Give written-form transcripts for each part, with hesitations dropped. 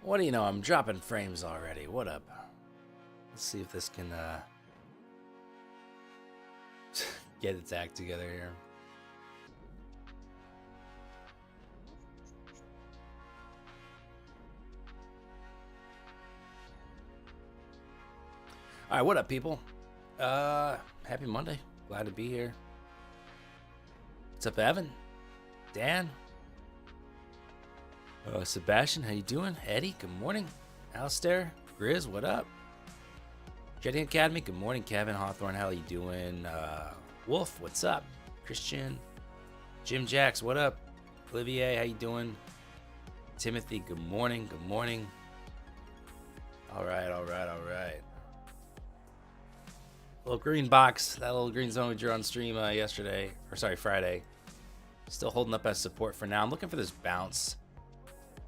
What do you know? I'm dropping frames already. What up? Let's see if this can get its act together here. All right, what up, people? Happy Monday. Glad to be here. What's up, Evan? Dan? Sebastian, how you doing? Eddie, good morning. Alistair, Grizz, what up? Jetty Academy, good morning. Kevin Hawthorne, how you doing? Wolf, what's up? Christian, Jim Jacks, what up? Olivier, how you doing? Timothy, good morning. Good morning. All right. Little green box, that little green zone we drew on stream Friday. Still holding up as support for now. I'm looking for this bounce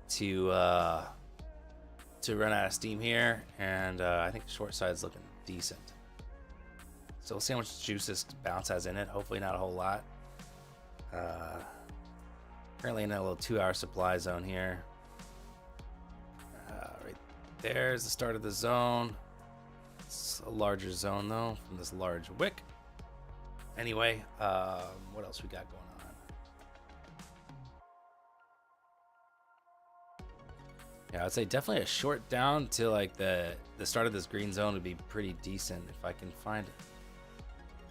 to run out of steam here, and I think the short side's looking decent. So we'll see how much juice this bounce has in it. Hopefully not a whole lot. Currently in a little 2-hour supply zone here. Right there's the start of the zone. It's a larger zone though from this large wick. Anyway, what else we got going on? Yeah, I'd say definitely a short down to like the start of this green zone would be pretty decent if I can find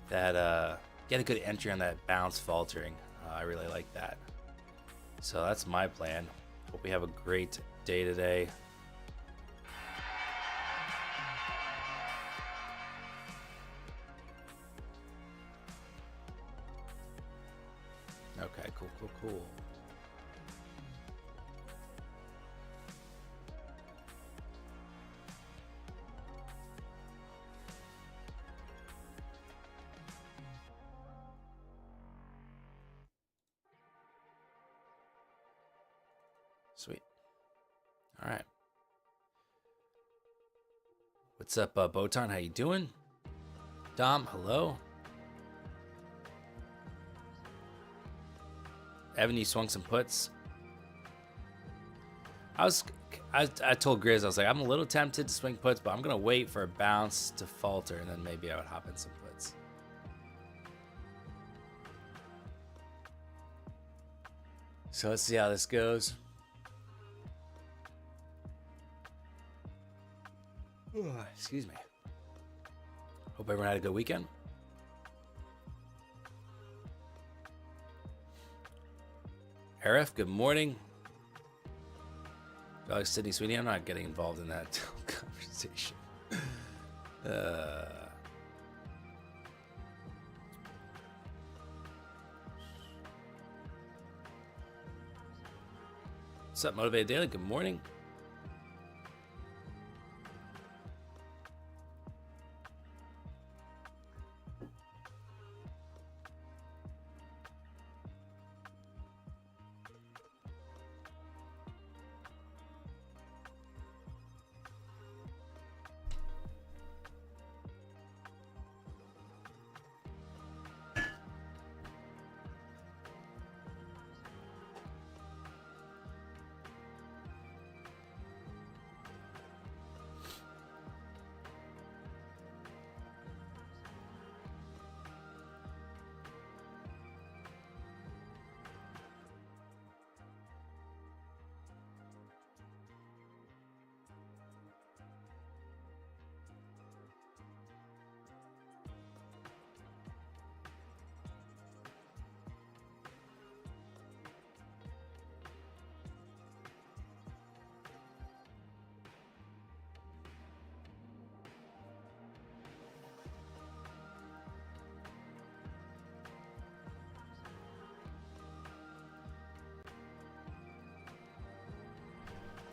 that get a good entry on that bounce faltering. I really like that. So that's my plan. Hope we have a great day today. Okay, cool. Sweet. All right. What's up, Botan? How you doing? Dom, hello. Evan, you swung some puts. I told Grizz, I was like, I'm a little tempted to swing puts, but I'm gonna wait for a bounce to falter, and then maybe I would hop in some puts. So let's see how this goes. Excuse me. Hope everyone had a good weekend. Arif, good morning. Alex Sydney Sweeney, I'm not getting involved in that conversation. What's up, Motivated Daily? Good morning.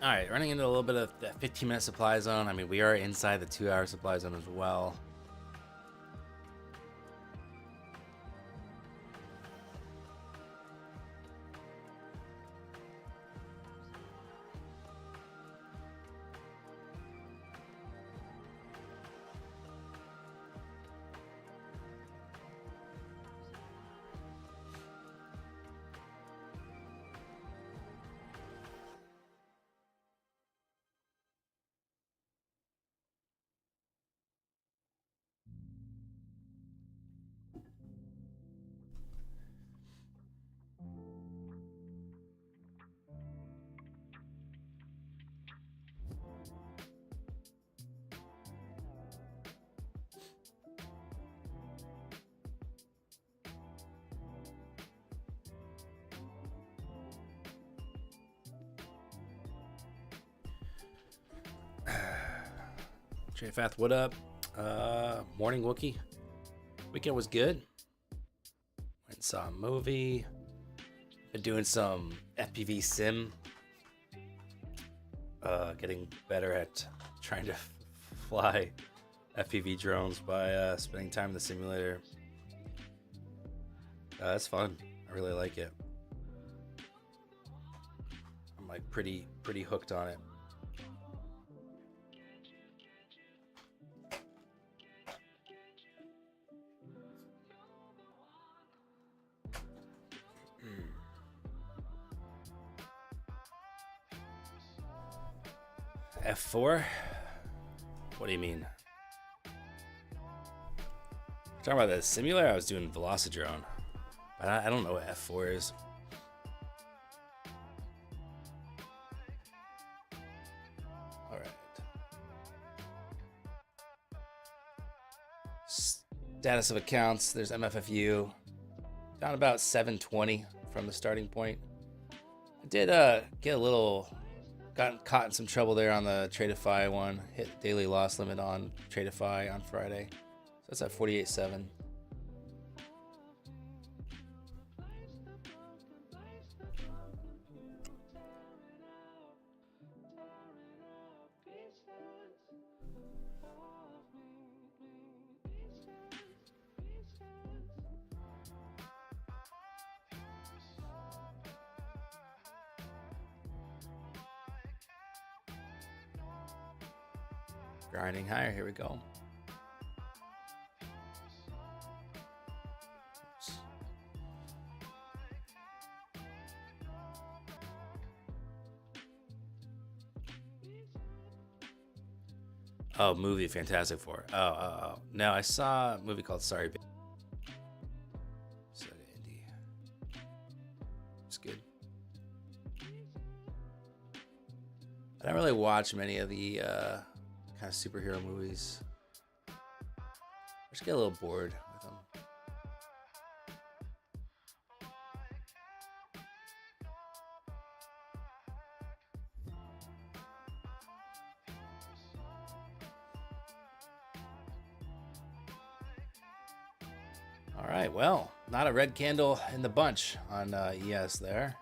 All right, running into a little bit of the 15-minute supply zone. I mean, we are inside the 2-hour supply zone as well. Tradeify, what up? Morning Wookie. Weekend was good. Went and saw a movie. Been doing some FPV sim. Getting better at trying to fly FPV drones by spending time in the simulator. That's fun. I really like it. I'm like pretty hooked on it. F4? What do you mean? You're talking about the simulator? I was doing Velocidrone. But I don't know what F4 is. Alright. Status of accounts. There's MFFU. Down about 720 from the starting point. I did get a little... Got caught in some trouble there on the Tradeify one. Hit daily loss limit on Tradeify on Friday. So that's at 48.7. Grinding higher, here we go. Oops. Oh, movie Fantastic Four. Oh. No, I saw a movie called Sorry Baby. It's good. I don't really watch many of the kind of superhero movies. I just get a little bored with them. All right, well, not a red candle in the bunch on ES there.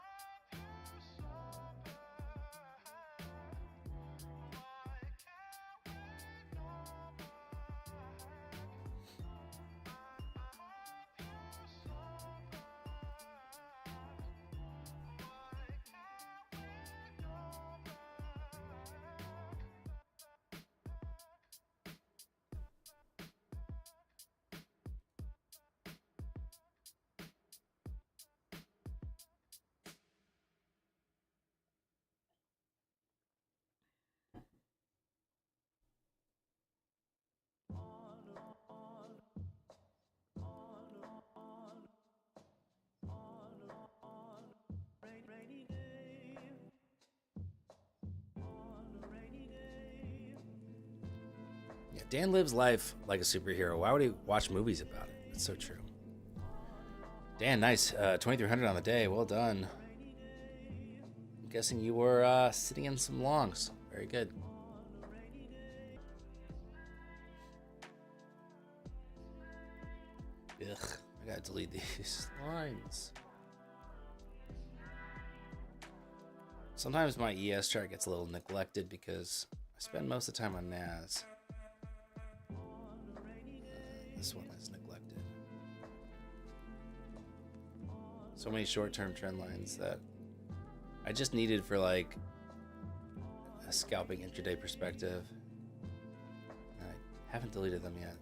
Yeah, Dan lives life like a superhero. Why would he watch movies about it? It's so true. Dan, nice. 2,300 on the day. Well done. I'm guessing you were sitting in some longs. Very good. Ugh, I gotta delete these lines. Sometimes my ES chart gets a little neglected because I spend most of the time on NAS. This one is neglected. So many short-term trend lines that I just needed for like a scalping intraday perspective. I haven't deleted them yet.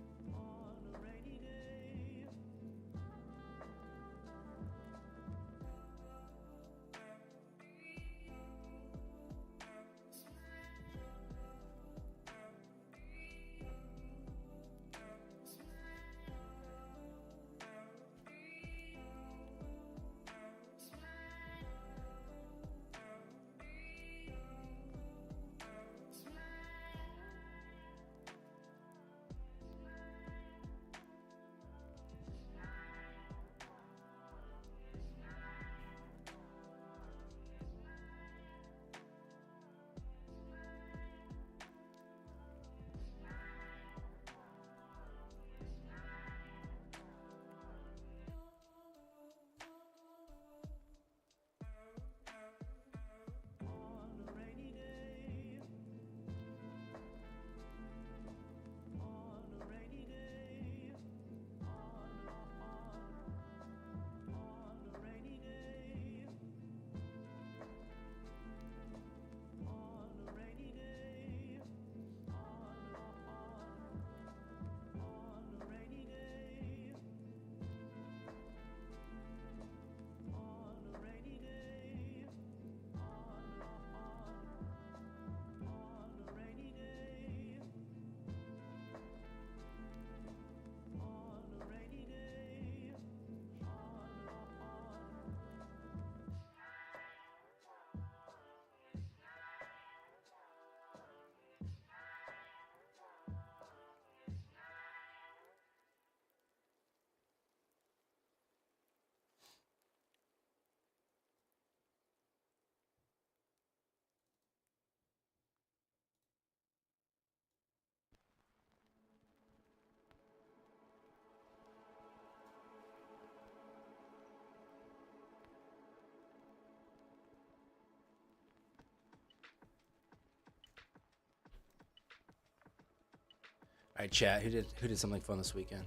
right, chat. Who did something fun this weekend?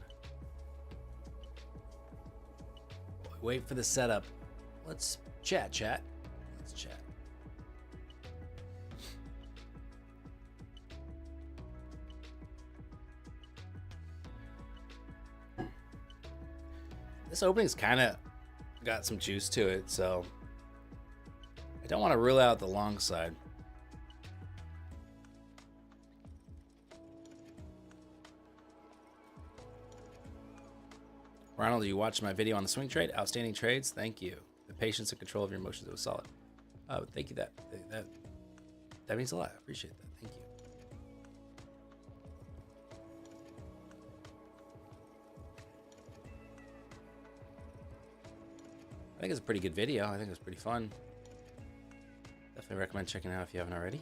Wait for the setup. Let's chat. Let's chat. This opening's kind of got some juice to it, so I don't want to rule out the long side. Ronald, you watched my video on the swing trade. Outstanding trades. Thank you. The patience and control of your emotions, it was solid. Thank you. That means a lot. I appreciate that. Thank you. I think it's a pretty good video. I think it was pretty fun. Definitely recommend checking it out if you haven't already.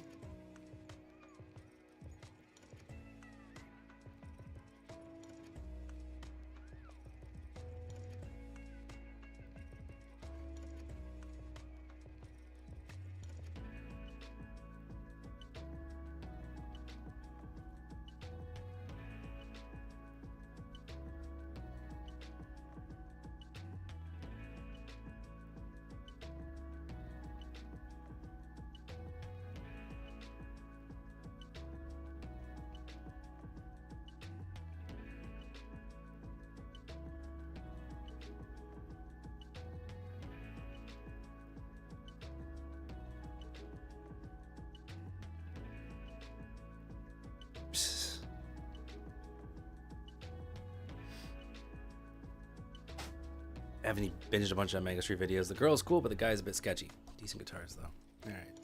I haven't binged a bunch of Mega Street videos. The girl's cool, but the guy's a bit sketchy. Decent guitars, though. All right.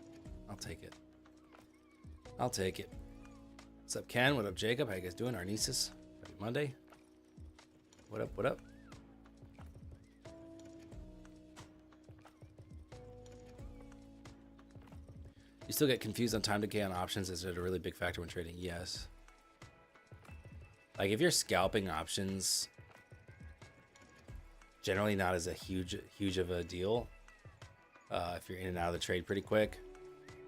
I'll take it. I'll take it. What's up, Ken? What up, Jacob? How you guys doing? Arnesis? Happy Monday. What up? What up? You still get confused on time decay on options. Is it a really big factor when trading? Yes. Like, if you're scalping options, generally not as a huge of a deal if you're in and out of the trade pretty quick.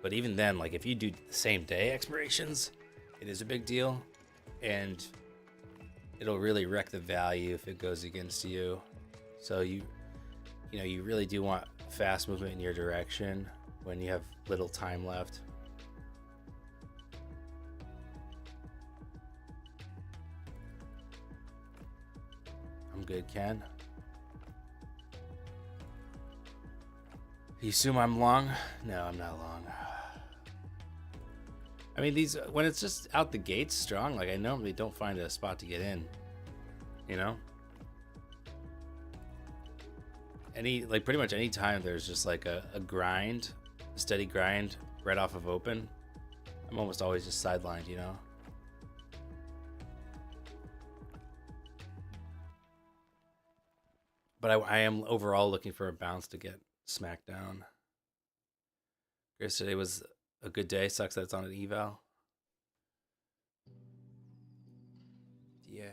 But even then, like, if you do the same day expirations, it is a big deal, and it'll really wreck the value if it goes against you. So you really do want fast movement in your direction when you have little time left. I'm good, Ken. You assume I'm long? No, I'm not long. I mean, these, when it's just out the gates strong, like, I normally don't find a spot to get in, you know? Pretty much any time there's just like a grind, a steady grind right off of open, I'm almost always just sidelined, you know? But I am overall looking for a bounce to get smacked down. Yesterday was a good day. Sucks that it's on an eval. Yeah.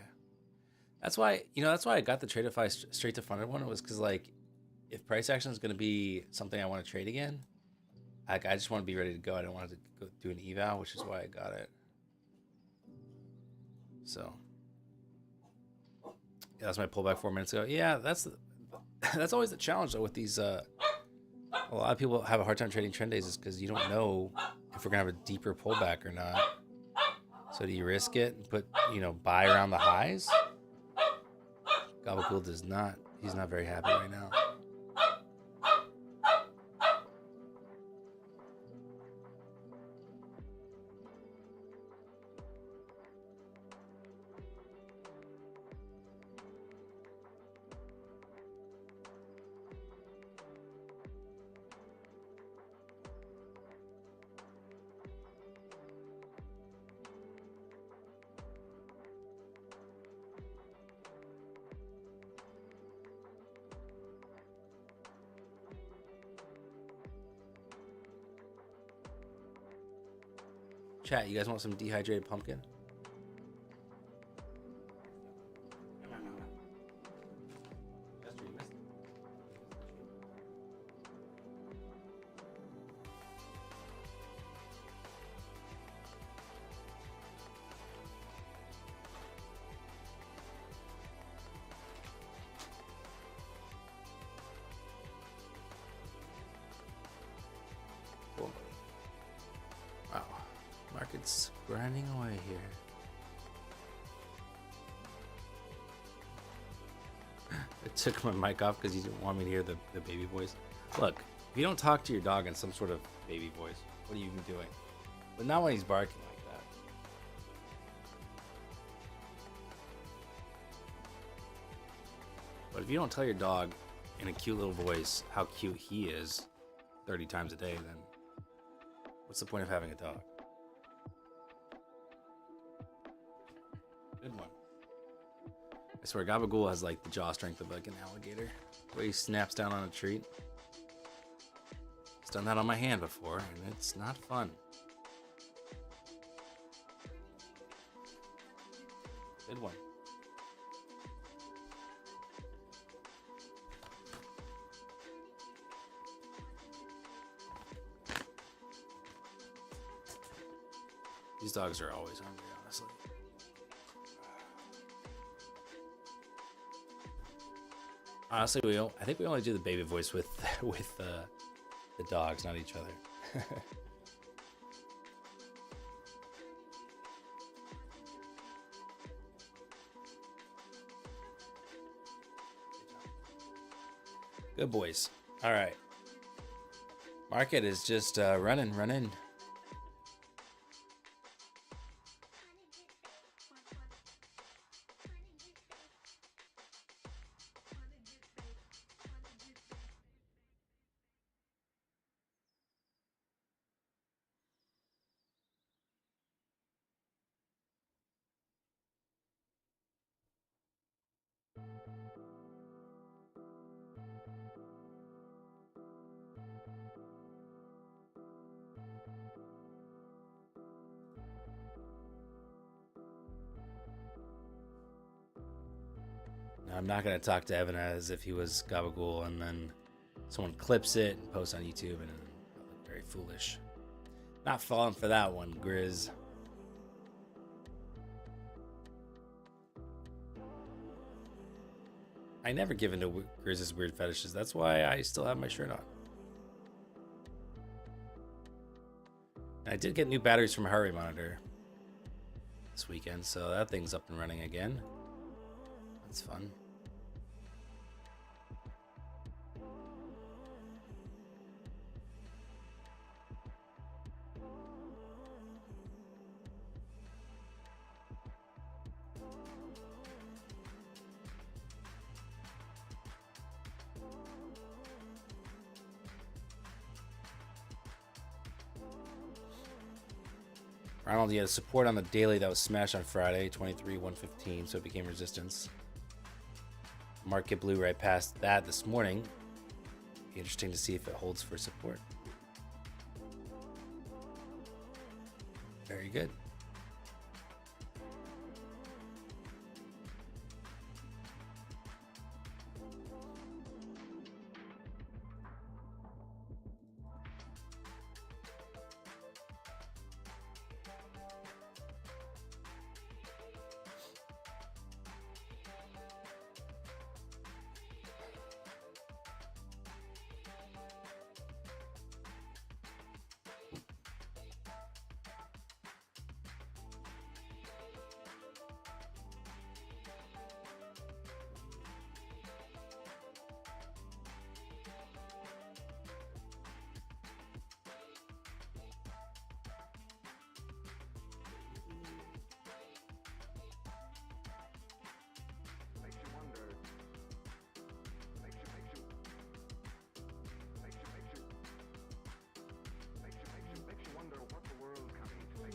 That's why I got the Tradeify straight to funded one. It was because, like, if price action is going to be something I want to trade again, I just want to be ready to go. I don't want to go do an eval, which is why I got it. So yeah, that's my pullback 4 minutes ago. Yeah, that's always the challenge though with these. A lot of people have a hard time trading trend days is because you don't know if we're gonna have a deeper pullback or not. So do you risk it and put, buy around the highs? Gabagool does not. He's not very happy right now. Chat, you guys want some dehydrated pumpkin? grinding away here. I took my mic off because you didn't want me to hear the baby voice. Look, if you don't talk to your dog in some sort of baby voice, what are you even doing? But not when he's barking like that. But if you don't tell your dog in a cute little voice how cute he is 30 times a day, then what's the point of having a dog? Good one. I swear, Gabagool has like the jaw strength of like an alligator. The way he snaps down on a treat. He's done that on my hand before, and it's not fun. Good one. These dogs are always hungry, honestly. Honestly, I think we only do the baby voice with the dogs, not each other. Good boys. All right. Market is just running. I'm not going to talk to Evan as if he was Gabagool and then someone clips it and posts on YouTube and I look very foolish. Not falling for that one, Grizz. I never give in to Grizz's weird fetishes. That's why I still have my shirt on. And I did get new batteries from Heart Rate Monitor this weekend, so that thing's up and running again. That's fun. Ronald, you had support on the daily that was smashed on Friday, 23,115, so it became resistance. Market blew right past that this morning. Be interesting to see if it holds for support. Very good.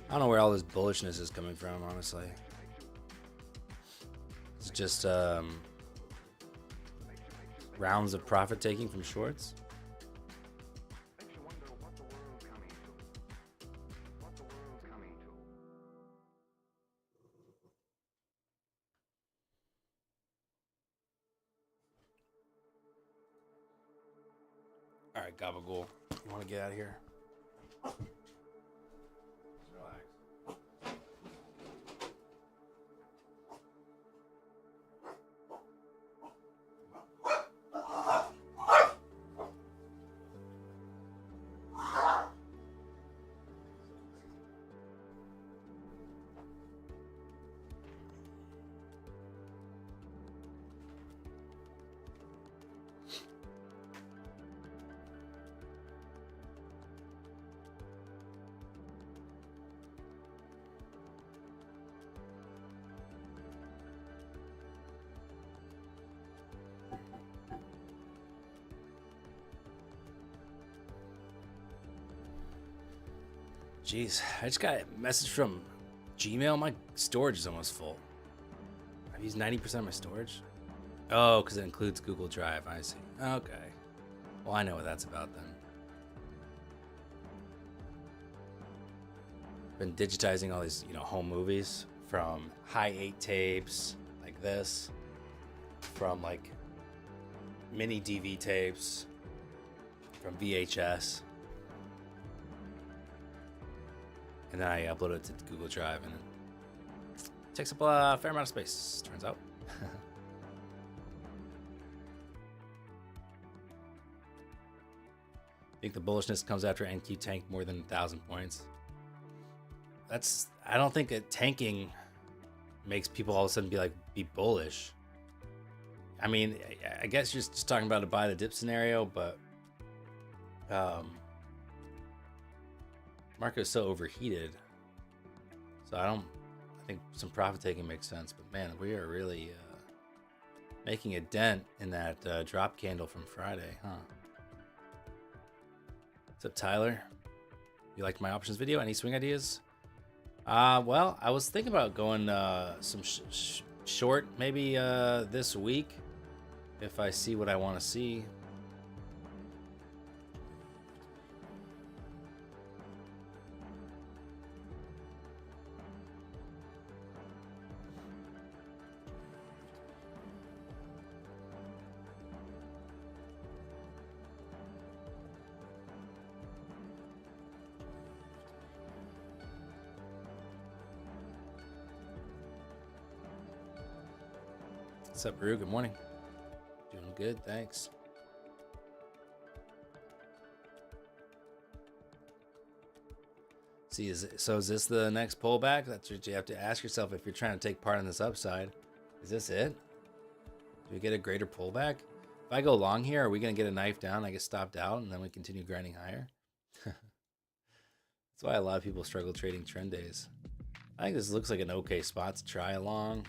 I don't know where all this bullishness is coming from, honestly. It's just rounds of profit taking from shorts. All right, Gabagool, you want to get out of here? Jeez, I just got a message from Gmail. My storage is almost full. I've used 90% of my storage. Oh, because it includes Google Drive. I see. Okay. Well, I know what that's about then. Been digitizing all these, home movies from high 8 tapes like this, from like mini DV tapes, from VHS. And then I upload it to Google Drive, and it takes up a fair amount of space, turns out. I think the bullishness comes after NQ tanked more than 1,000 points. I don't think that tanking makes people all of a sudden be bullish. I mean, I guess you're just talking about a buy the dip scenario, but market is so overheated, so I think some profit taking makes sense. But man, we are really making a dent in that drop candle from Friday, huh? What's up, Tyler? You liked my options video? Any swing ideas? Well, I was thinking about going some short maybe this week if I see what I want to see. What's up, Rue? Good morning. Doing good, thanks. See, is this the next pullback? That's what you have to ask yourself if you're trying to take part in this upside. Is this it? Do we get a greater pullback? If I go long here, are we going to get a knife down? I get stopped out, and then we continue grinding higher? That's why a lot of people struggle trading trend days. I think this looks like an okay spot to try along.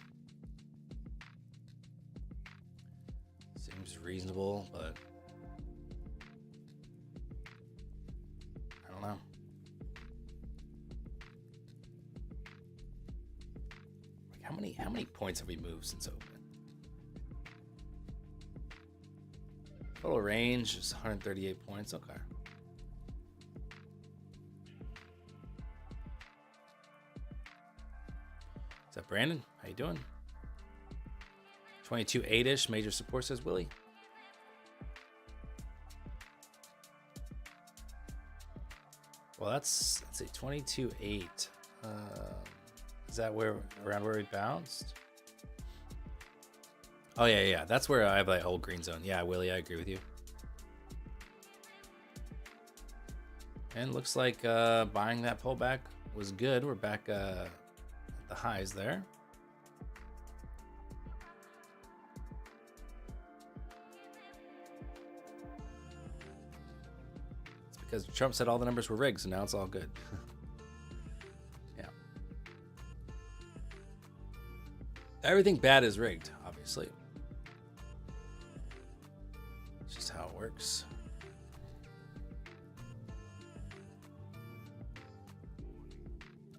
Seems reasonable, but I don't know. Like how many points have we moved since open? Total range is 138 points. Okay. What's up, Brandon? How you doing? 22.8-ish major support, says Willie. Well, let's see, 22.8. Is that around where we bounced? Oh yeah. That's where I have that old green zone. Yeah, Willie, I agree with you. And looks like buying that pullback was good. We're back at the highs there. Because Trump said all the numbers were rigged, so now it's all good. Yeah. Everything bad is rigged, obviously. It's just how it works.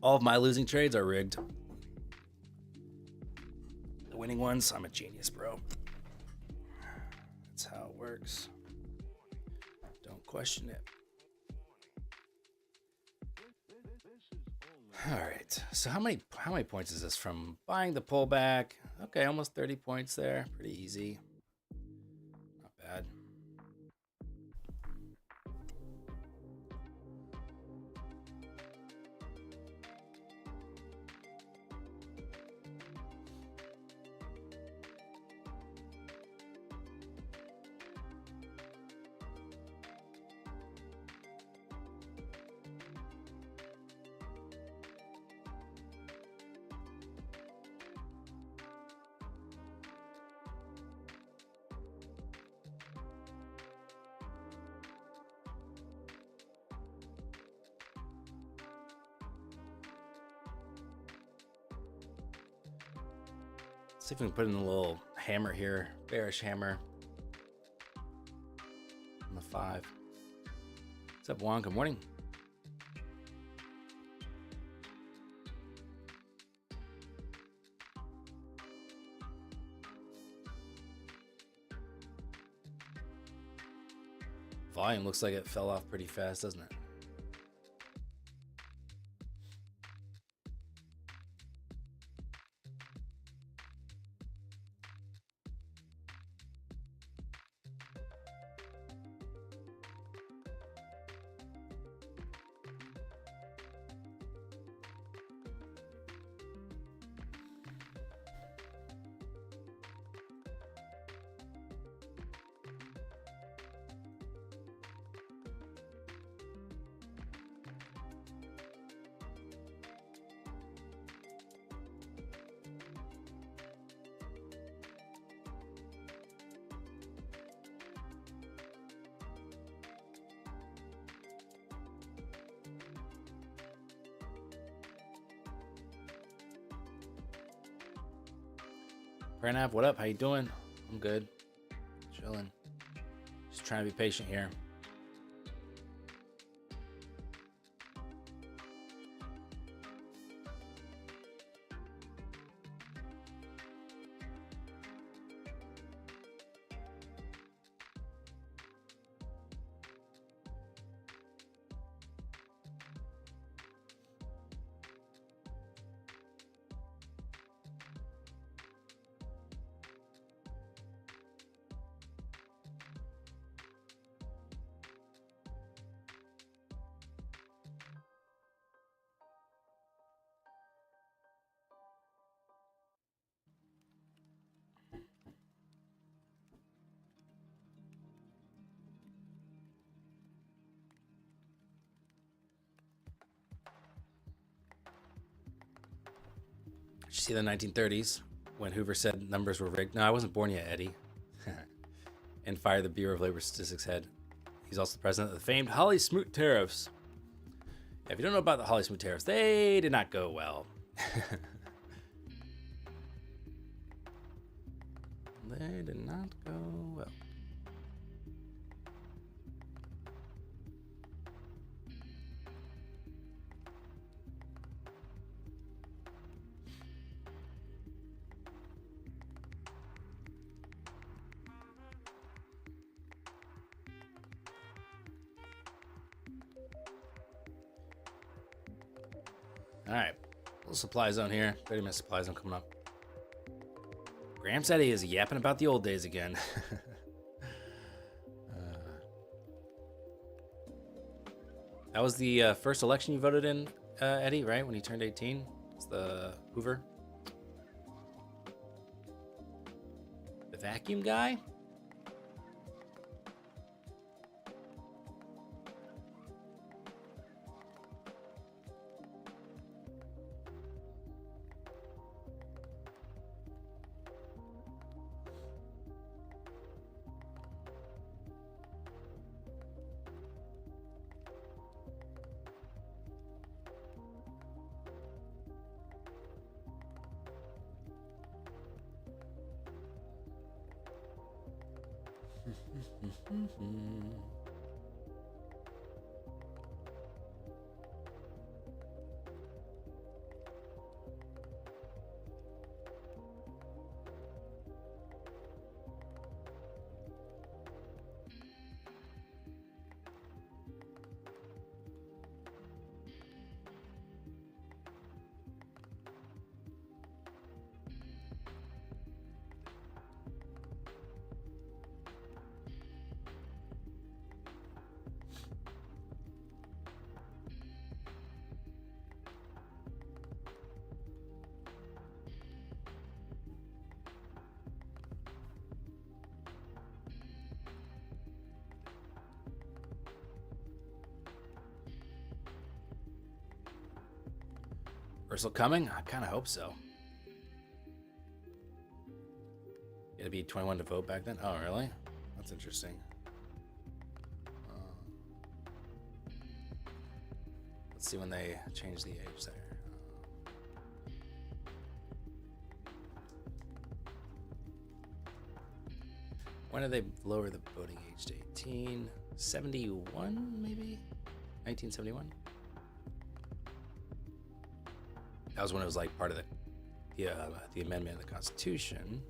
All of my losing trades are rigged. The winning ones, I'm a genius, bro. That's how it works. Don't question it. All right, so how many points is this from buying the pullback? Okay, almost 30 points there. Pretty easy. Not bad. See if we can put in a little hammer here, bearish hammer on the 5. What's up, Juan? Good morning. volume looks like it fell off pretty fast, doesn't it? Pranav, what up? How you doing? I'm good. Chilling. Just trying to be patient here. Did you see the 1930s when Hoover said numbers were rigged? No, I wasn't born yet, Eddie. And fired the Bureau of Labor Statistics head. He's also the president of the famed Holly Smoot tariffs. If you don't know about the Holly Smoot tariffs, they did not go well. They did not go well. All right, little supply zone here. 30-minute supply zone coming up. Graham said he is yapping about the old days again. That was the first election you voted in, Eddie, right? When you turned 18? It's the Hoover. The vacuum guy? Reversal coming? I kind of hope so. You had to be 21 to vote back then? Oh, really? That's interesting. Let's see when they change the age there. When did they lower the voting age to 18? 71, maybe? 1971? That was when it was like part of the amendment of the Constitution.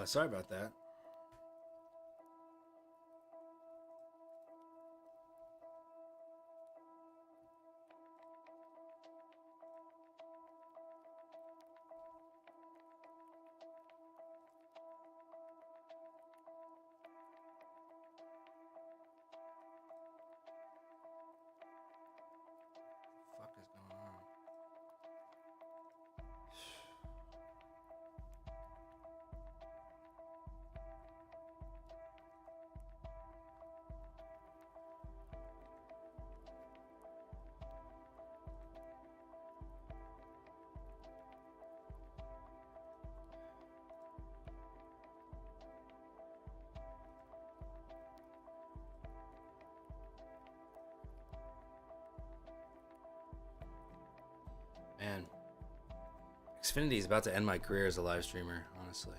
Sorry about that. What the fuck is going on? Man, Xfinity is about to end my career as a live streamer, honestly.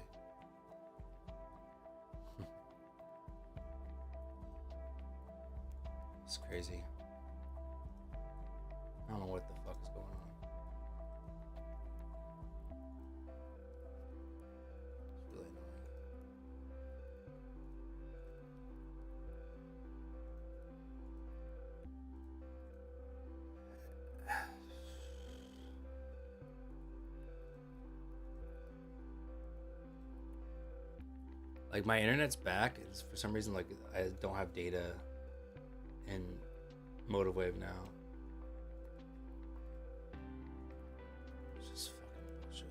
It's crazy. I don't know what the fuck is going on. It's really annoying. Like my internet's back. It's for some reason like I don't have data in MotiveWave now. It's just fucking bullshit.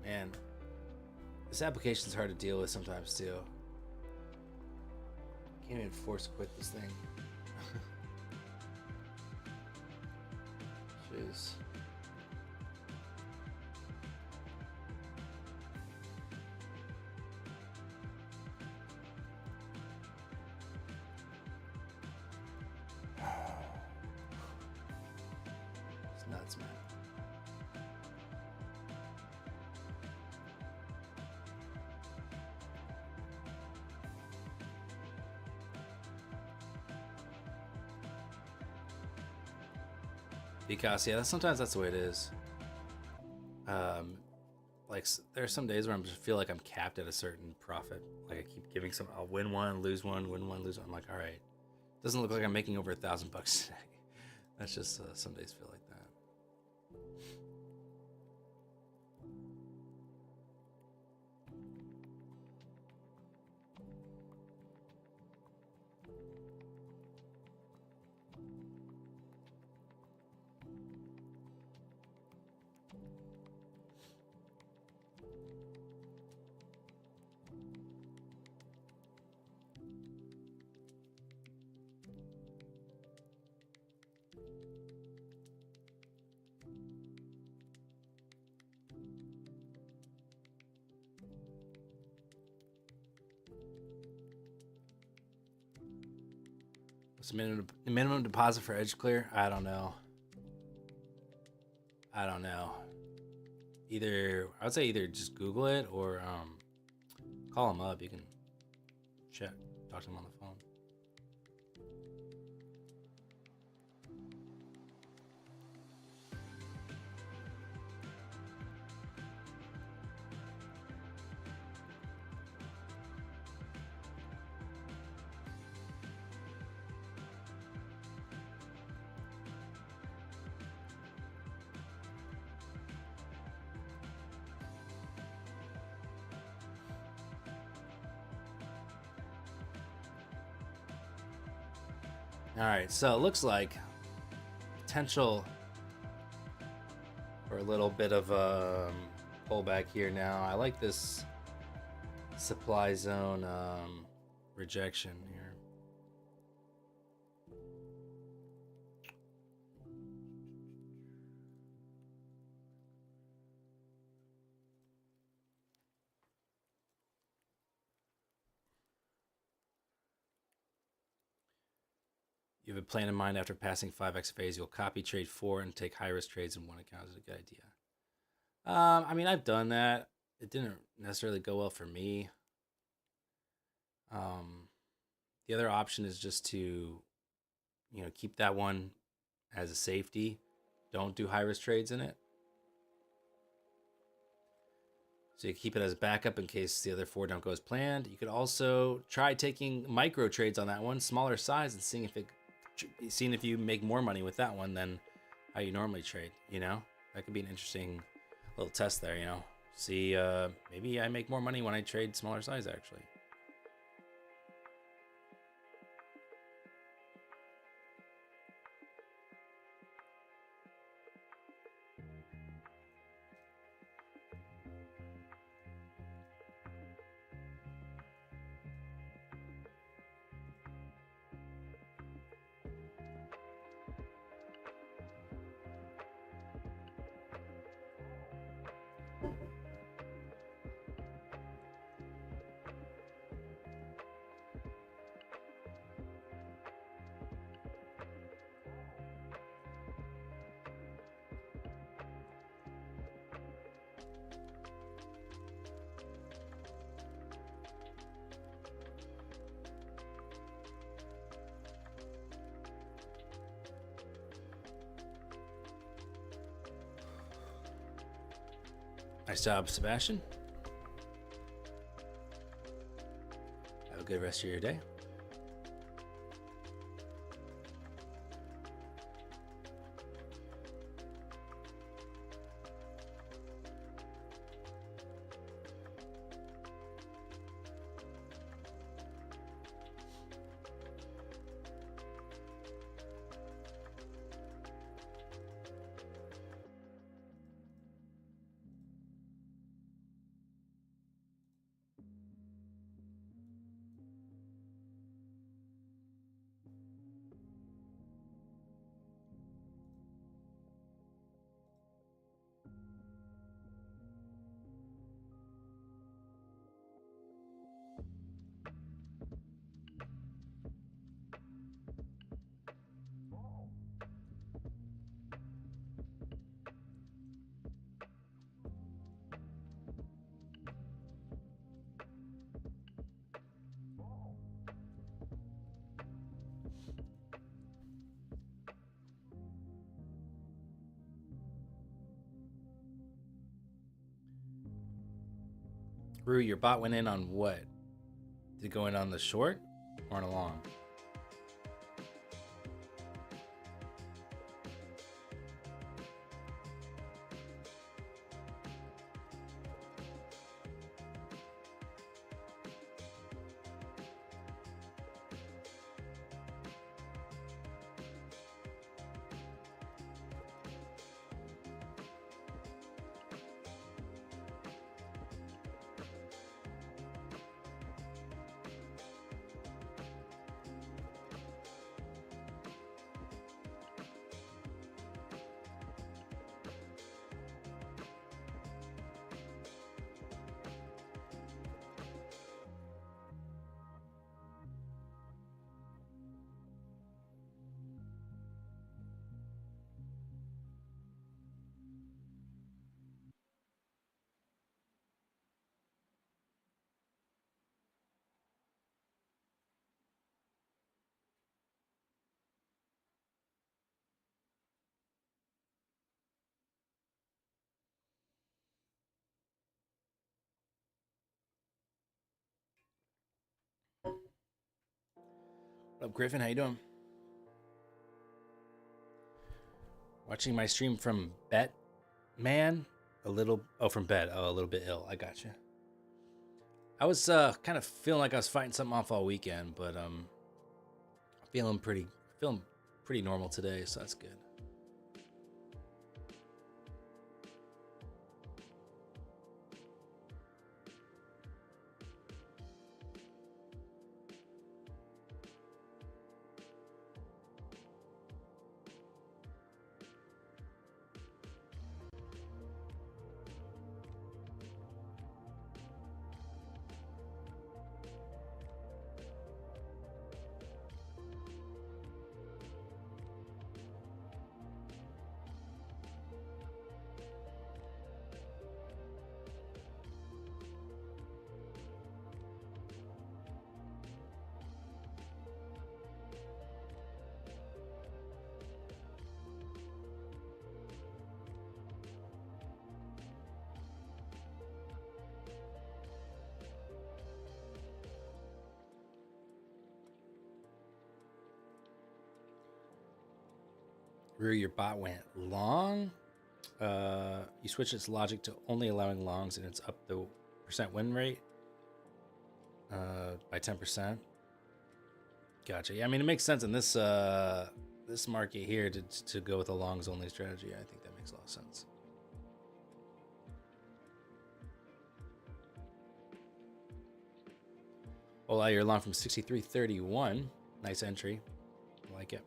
Man, this application's hard to deal with sometimes too. Can't even force quit this thing. Jeez. It's nuts, man. Because yeah, sometimes that's the way it is. Like there are some days where I just feel like I'm capped at a certain profit. Like I keep giving some, I'll win one, lose one, win one, lose one. I'm like, all right, doesn't look like I'm making over $1,000 today. That's just some days feel like that. What's the minimum deposit for Edge Clear? I don't know. Either I would say either just Google it or call them up. You can check, talk to them on the phone. All right, so it looks like potential for a little bit of a pullback here now. I like this supply zone rejection here. You have a plan in mind after passing 5x phase, you'll copy trade 4 and take high risk trades in one account. Is a good idea. I mean, I've done that. It didn't necessarily go well for me. The other option is just to, keep that one as a safety. Don't do high risk trades in it. So you keep it as backup in case the other 4 don't go as planned. You could also try taking micro trades on that one, smaller size, and seeing if you make more money with that one than how you normally trade. That could be an interesting little test there. See, maybe I make more money when I trade smaller size actually. Nice job, Sebastian. Have a good rest of your day. Rue, your bot went in on what? Did it go in on the short or on a long? What up, Griffin? How you doing? Watching my stream from Betman? From Bed. Oh, a little bit ill. I got you. I was kind of feeling like I was fighting something off all weekend, but feeling pretty normal today, so that's good. Rue, your bot went long. You switch its logic to only allowing longs, and it's up the percent win rate by 10%. Gotcha. Yeah, I mean it makes sense in this this market here to go with a longs only strategy. I think that makes a lot of sense. Allow your long from 63.31. Nice entry. I like it.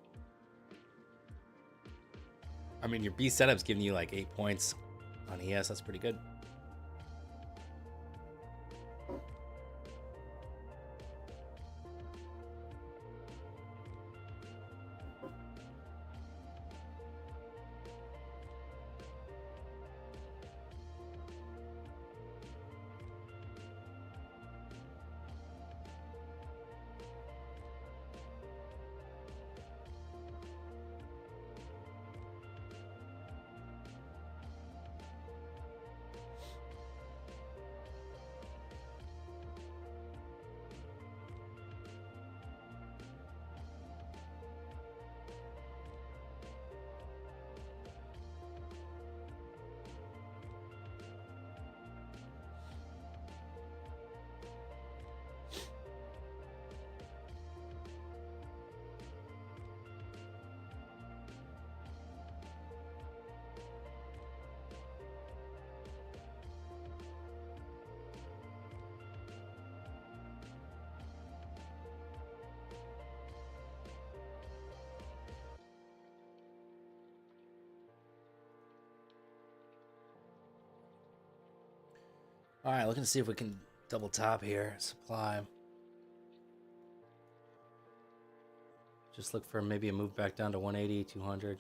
I mean, your B setup's giving you like 8 points on ES. That's pretty good. All right, looking to see if we can double top here. Supply. Just look for maybe a move back down to 180, 200.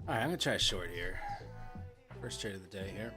All right, I'm gonna try a short here. First trade of the day here.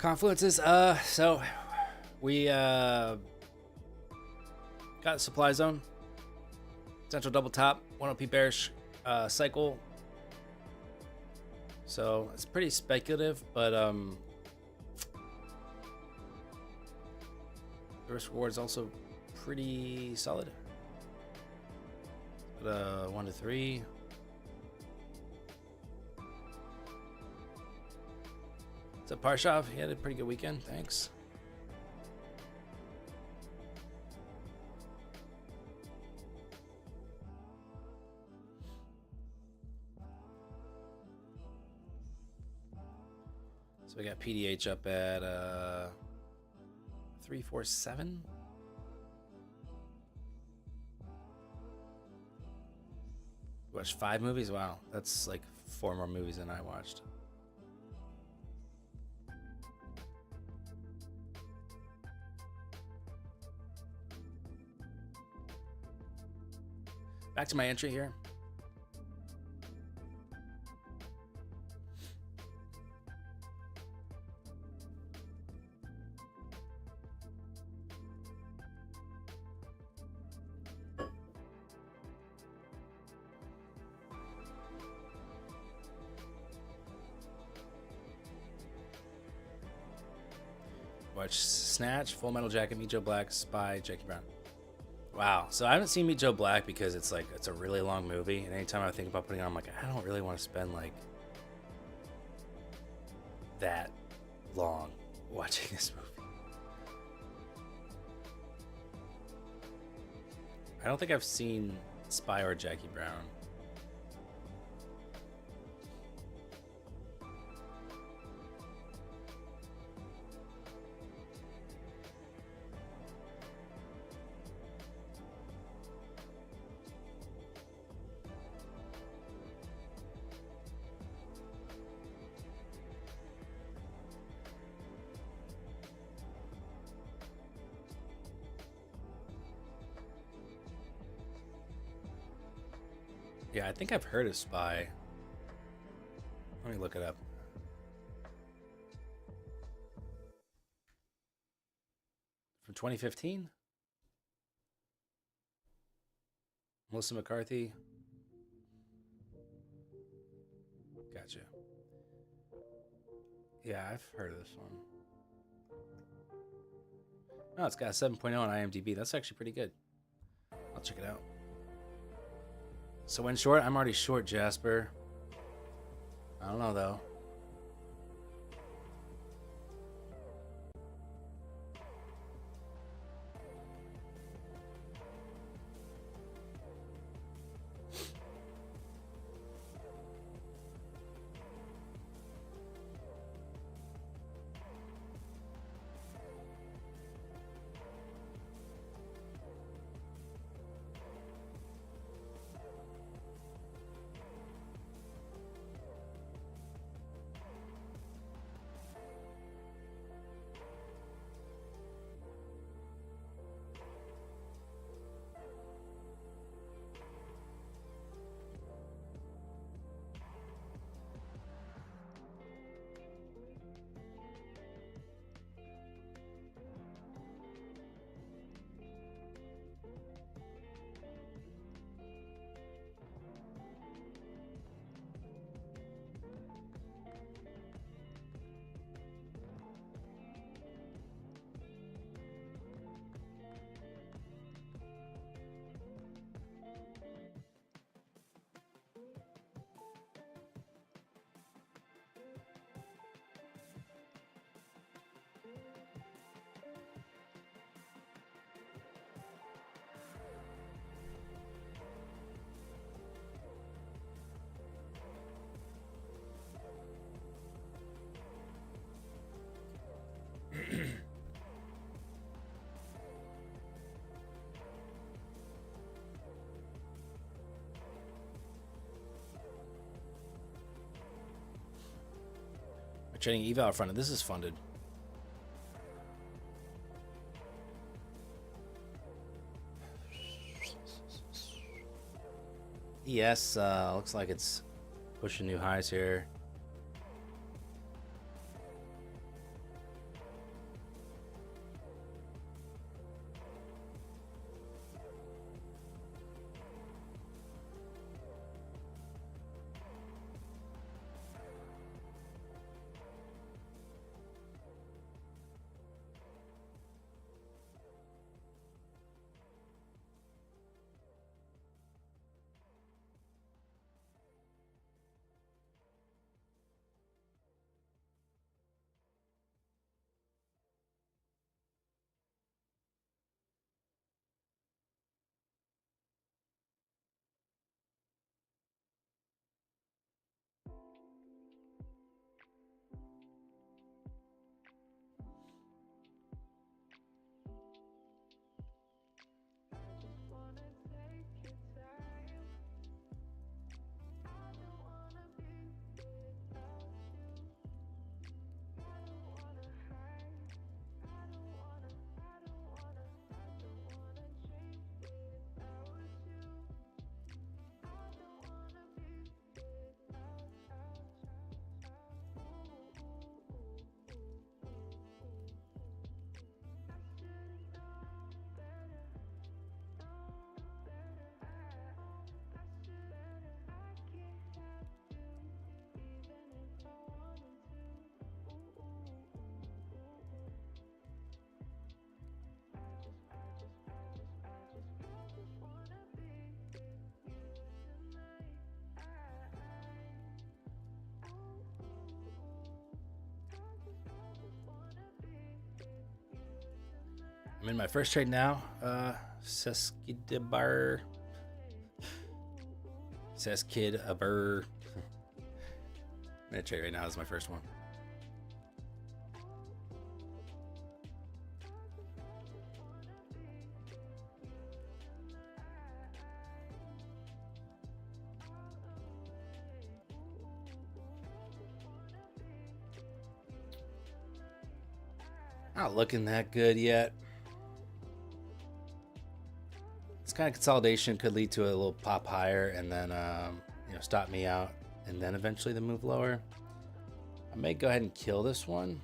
Confluences. So we got supply zone, central double top, 1 OP bearish cycle. So it's pretty speculative, but the risk reward is also pretty solid. But 1 to 3. What's up, Parshav? He had a pretty good weekend. Thanks. So we got PDH up at 347. Watched 5 movies? Wow, that's like 4 more movies than I watched. Back to my entry here. Watch Snatch, Full Metal Jacket, Meet Joe Black, Spy, Jackie Brown. Wow. So I haven't seen Meet Joe Black because it's like it's a really long movie, and anytime I think about putting it on, I'm like, I don't really want to spend like that long watching this movie. I don't think I've seen Spy or Jackie Brown. Yeah, I think I've heard of Spy. Let me look it up. From 2015? Melissa McCarthy. Gotcha. Yeah, I've heard of this one. Oh, it's got a 7.0 on IMDb. That's actually pretty good. I'll check it out. So when short, I'm already short Jasper. I don't know though. Trading eval out front, and this is funded. ES looks like it's pushing new highs here. I'm in my first trade now. Seskid Aber. I'm in a trade right now. This is my first one. Not looking that good yet. This kind of consolidation could lead to a little pop higher and then stop me out and then eventually the move lower. I may go ahead and kill this one.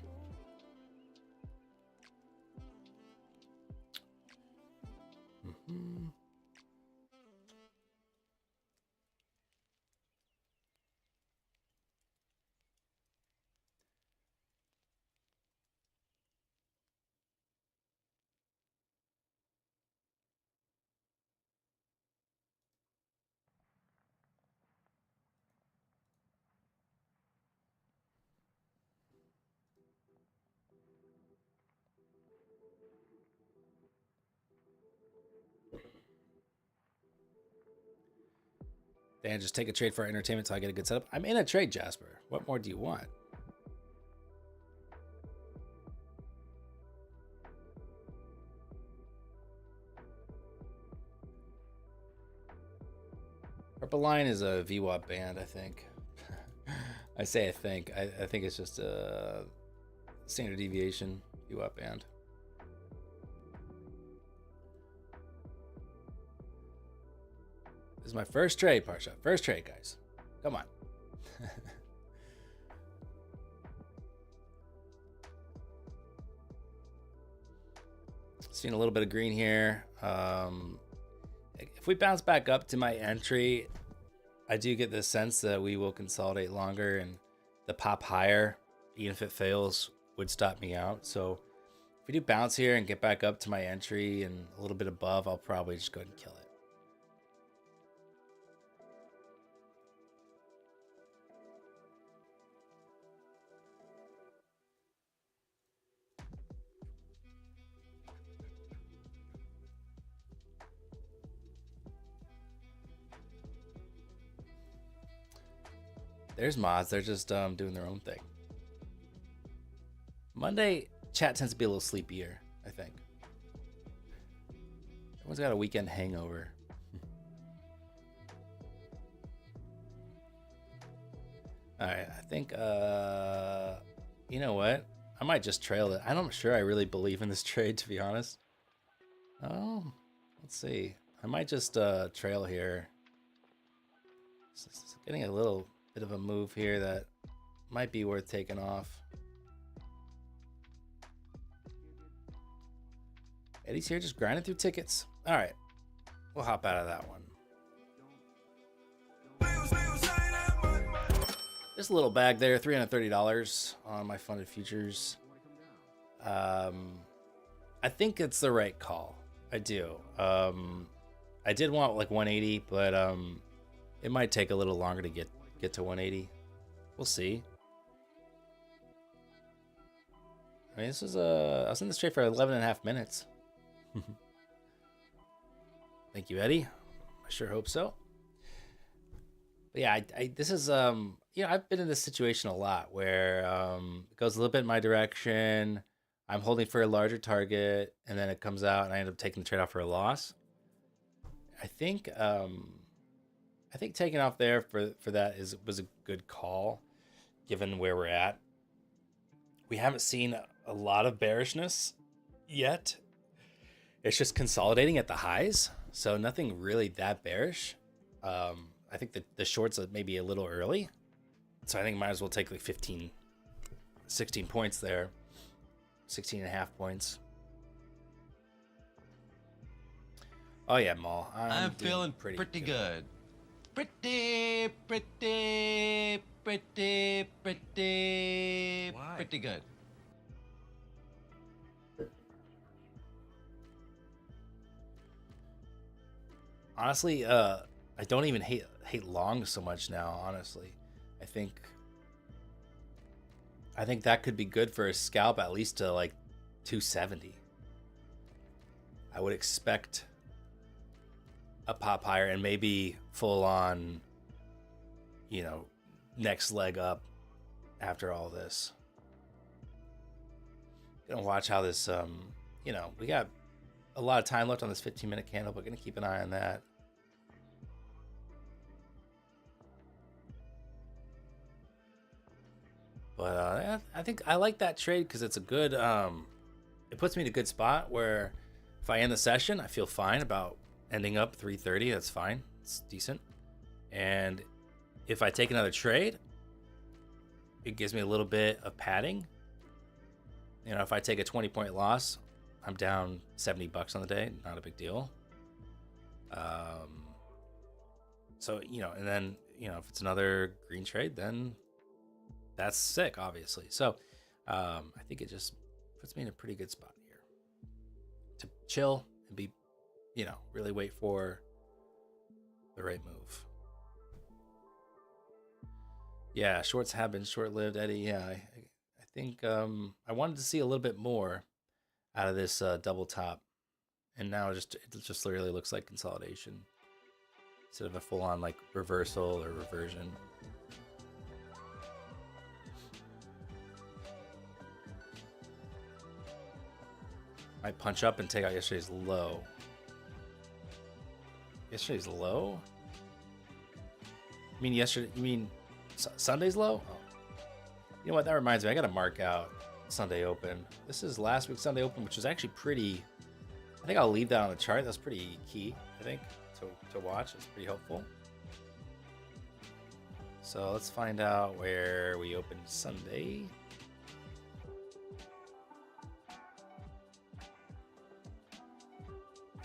Dan, just take a trade for our entertainment till I get a good setup. I'm in a trade, Jasper. What more do you want? Purple Line is a VWAP band, I think. I say I think. I think it's just a standard deviation VWAP band. This is my first trade, Parsha. First trade, guys. Come on. Seeing a little bit of green here. If we bounce back up to my entry, I do get the sense that we will consolidate longer and the pop higher, even if it fails, would stop me out. So if we do bounce here and get back up to my entry and a little bit above, I'll probably just go ahead and kill it. There's mods. They're just doing their own thing. Monday, chat tends to be a little sleepier, I think. Everyone's got a weekend hangover. All right, I think, you know what? I might just trail it. I'm not sure I really believe in this trade, to be honest. Oh, let's see. I might just trail here. It's getting a little bit of a move here that might be worth taking off. Eddie's here just grinding through tickets. All right, we'll hop out of that one. Just a little bag there, $330 on my funded futures. I think it's the right call. I do. I did want like 180, but it might take a little longer to get to 180. We'll see. I mean, this is I was in this trade for 11 and a half minutes. Thank you, Eddie. I sure hope so. But yeah, this is I've been in this situation a lot where it goes a little bit in my direction. I'm holding for a larger target, and then it comes out, and I end up taking the trade off for a loss. I think taking off there for that was a good call, given where we're at. We haven't seen a lot of bearishness yet. It's just consolidating at the highs, so nothing really that bearish. I think the shorts are maybe a little early, so I think might as well take like 16 points there, 16 and a half points. Oh yeah, Maul. I'm feeling pretty good. Pretty good. Honestly, I don't even hate long so much now. Honestly, I think that could be good for a scalp at least to like 270. I would expect a pop higher and maybe full on, next leg up after all this. Gonna watch how this, we got a lot of time left on this 15-minute candle, but gonna keep an eye on that. But I think I like that trade because it's a good, it puts me in a good spot where if I end the session, I feel fine about ending up 330. That's fine. It's decent. And if I take another trade, it gives me a little bit of padding. If I take a 20-point loss, I'm down $70 on the day. Not a big deal. So, and then, if it's another green trade, then that's sick, obviously. So I think it just puts me in a pretty good spot here to chill and be, really wait for the right move. Yeah, shorts have been short-lived, Eddie. Yeah, I think I wanted to see a little bit more out of this double top, and now it just really looks like consolidation instead of a full-on like reversal or reversion. Might punch up and take out yesterday's low. Yesterday's low? You mean Sunday's low? Oh. You know what? That reminds me. I got to mark out Sunday Open. This is last week's Sunday Open, which was actually pretty. I think I'll leave that on the chart. That's pretty key, I think, to watch. It's pretty helpful. So let's find out where we opened Sunday.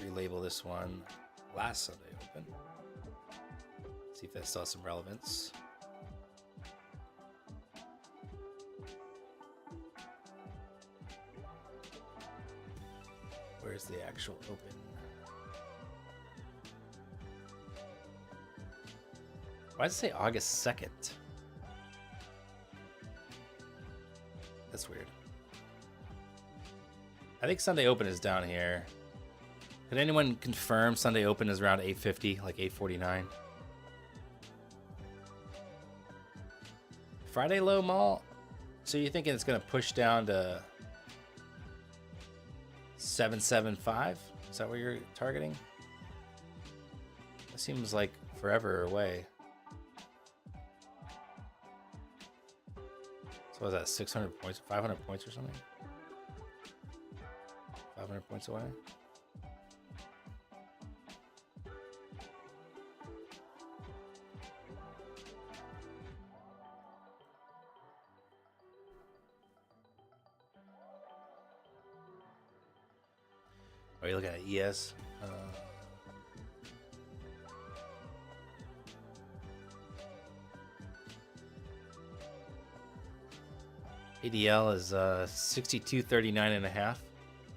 Relabel this one last Sunday Open. See if that still has some relevance. Where's the actual open? Why does it say August 2nd? That's weird. I think Sunday Open is down here. Could anyone confirm Sunday Open is around 850, like 849? Friday low mall? So you're thinking it's going to push down to 775? Is that what you're targeting? That seems like forever away. So what is that, 600 points, 500 points or something? 500 points away? Are you looking at ES? ADL is 6239.5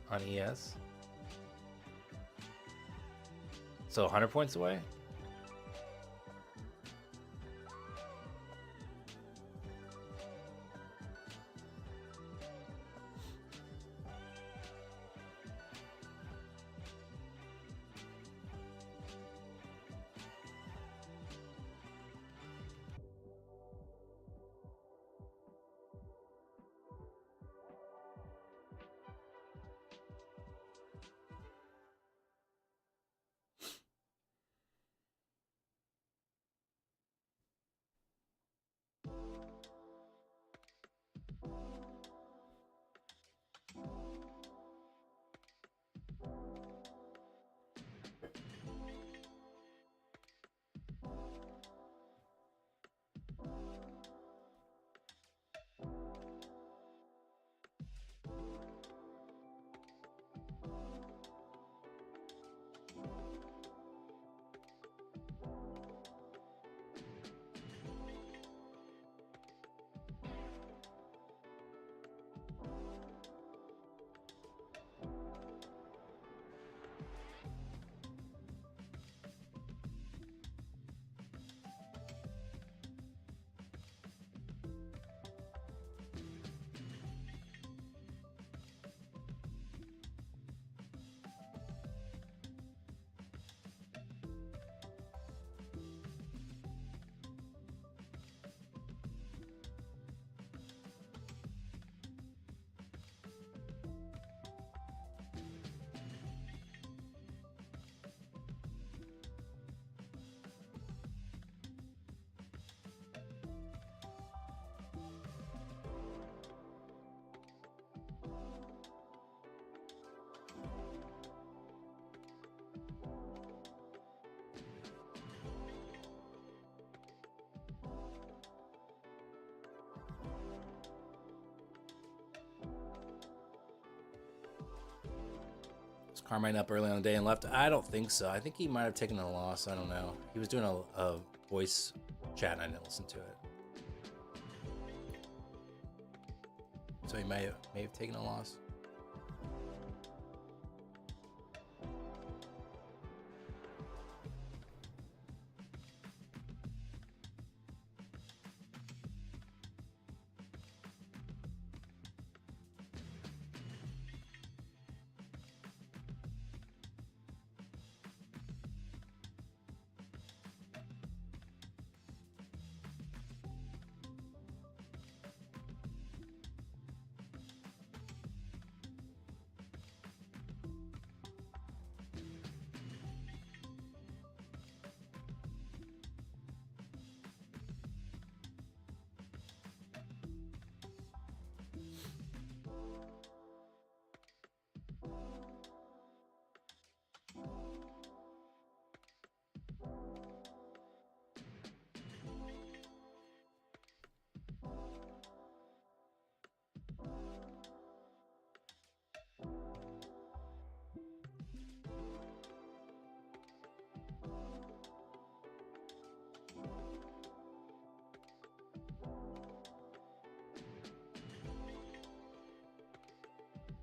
on ES. So 100 points away? Carmine up early on the day and left? I don't think so. I think he might have taken a loss. I don't know. He was doing a voice chat and I didn't listen to it. So he may have taken a loss.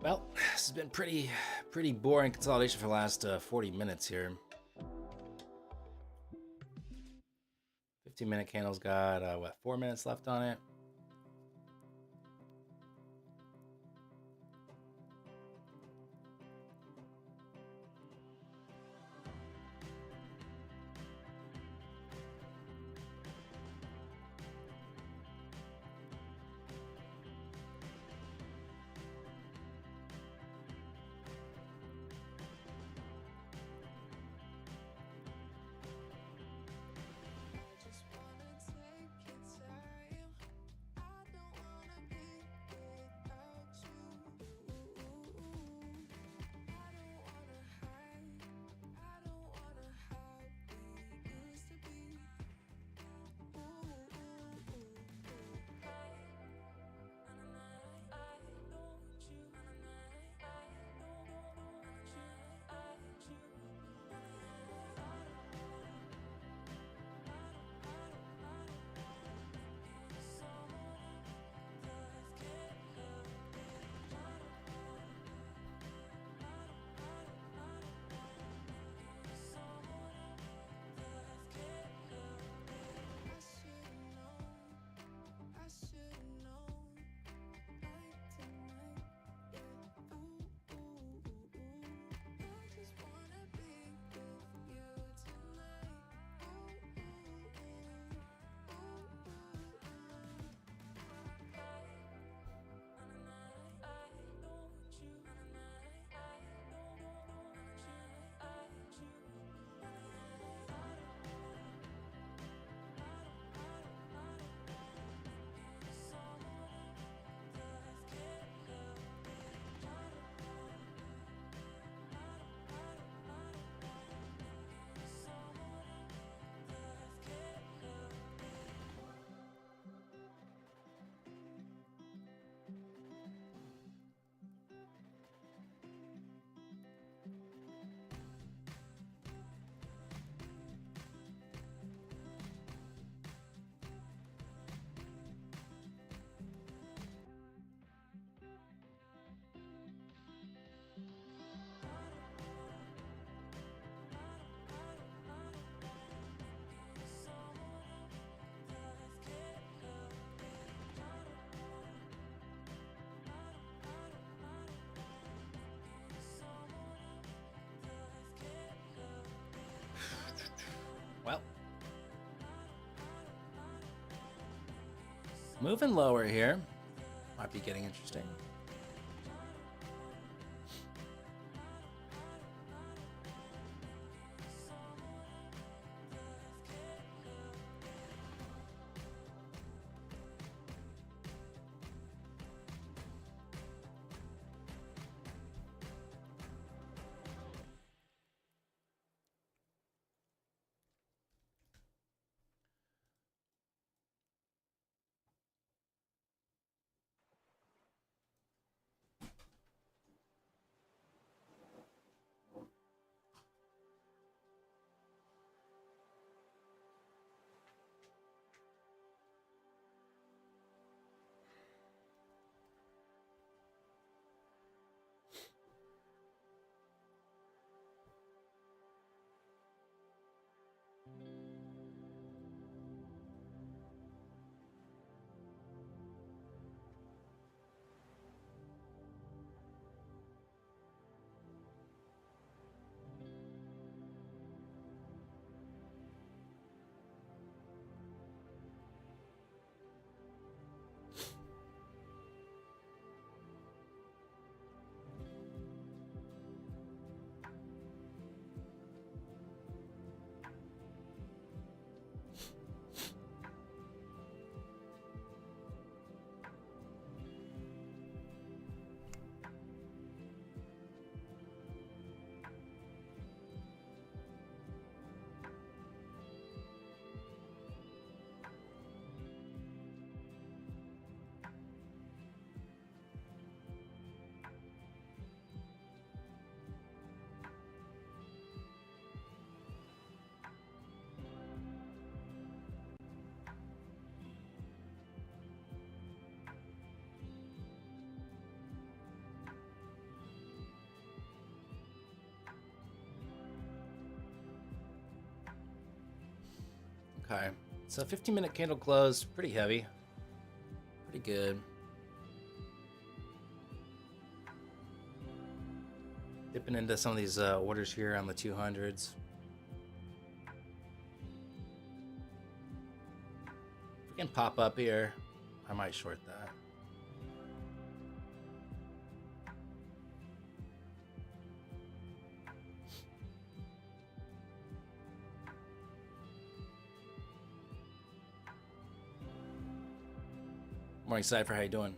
Well, this has been pretty boring consolidation for the last 40 minutes here. 15-minute candle's got, 4 minutes left on it. Well, moving lower here. Might be getting interesting. Okay, so 15-minute candle close, pretty heavy, pretty good. Dipping into some of these orders here on the 200s. If we can pop up here, I might short that. Morning, Cypher. How you doing?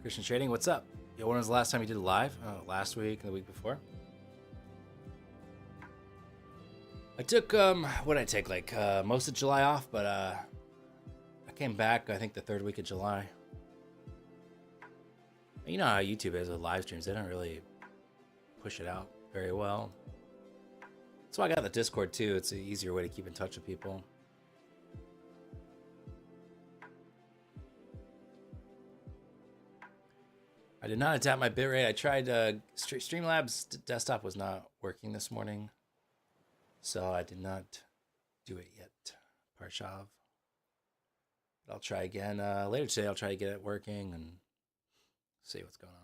Christian Trading, what's up? Yo, when was the last time you did a live? Last week and the week before. I took what did I take? Like most of July off, but I came back I think the third week of July. You know how YouTube is with live streams, they don't really push it out very well. That's why I got the Discord too. It's an easier way to keep in touch with people. I did not adapt my bitrate. I tried Streamlabs desktop was not working this morning, so I did not do it yet. Parshav. But I'll try again later today. I'll try to get it working and see what's going on.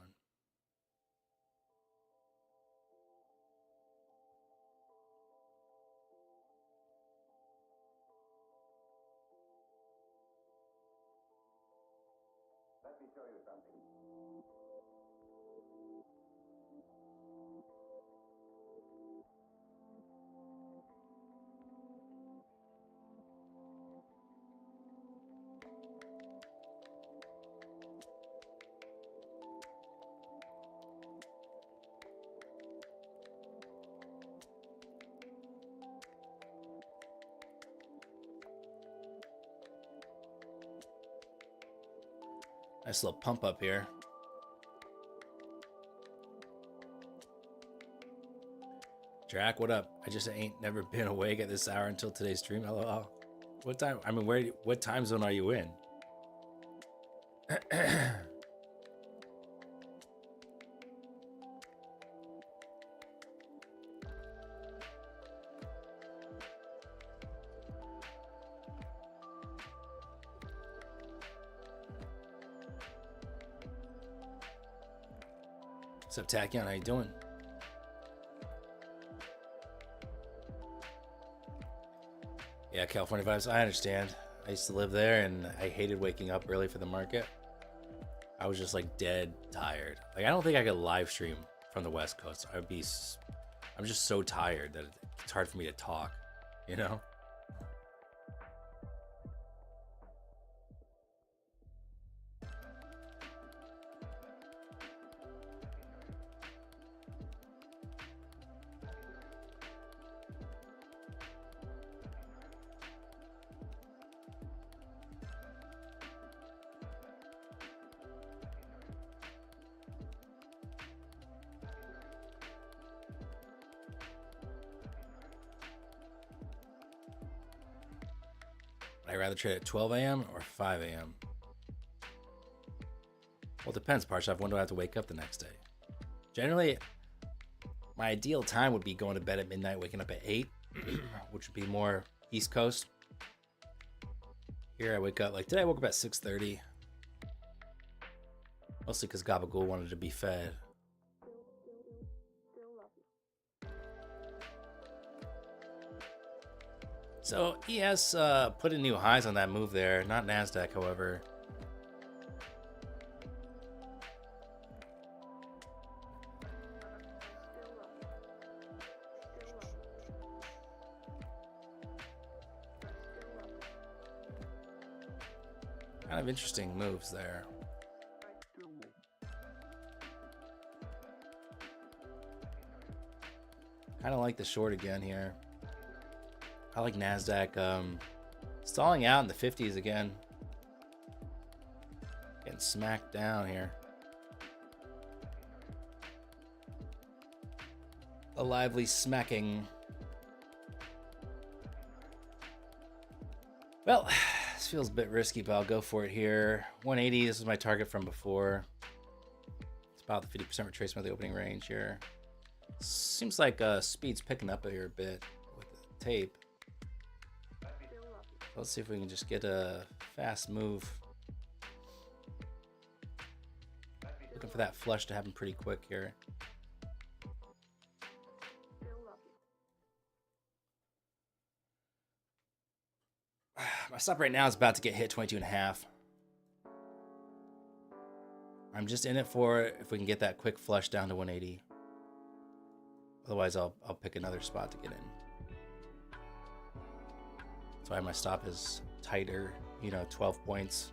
Let me show you something. Nice little pump up here. Jack, what up? I just ain't never been awake at this hour until today's stream. LOL. What time? I mean, what time zone are you in? What's up, Tachyon? How you doing? Yeah, California vibes. I understand. I used to live there, and I hated waking up early for the market. I was just like dead tired. Like I don't think I could live stream from the West Coast. I'm just so tired that it's hard for me to talk. You know. I'd rather trade at 12 a.m. or 5 a.m. Well, it depends, Parshav. When do I have to wake up the next day? Generally, my ideal time would be going to bed at midnight, waking up at 8, which would be more East Coast. Here I wake up, like today I woke up at 6:30. Mostly because Gabagool wanted to be fed. So ES put in new highs on that move there, not NASDAQ, however. Kind of interesting moves there. Kind of like the short again here. I like NASDAQ stalling out in the 50s again. Getting smacked down here. A lively smacking. Well, this feels a bit risky, but I'll go for it here. 180, this is my target from before. It's about the 50% retracement of the opening range here. Seems like speed's picking up here a bit with the tape. Let's see if we can just get a fast move. Looking for that flush to happen pretty quick here. My stop right now is about to get hit 22.5. I'm just in it for it if we can get that quick flush down to 180. Otherwise, I'll pick another spot to get in. That's why my stop is tighter, 12 points.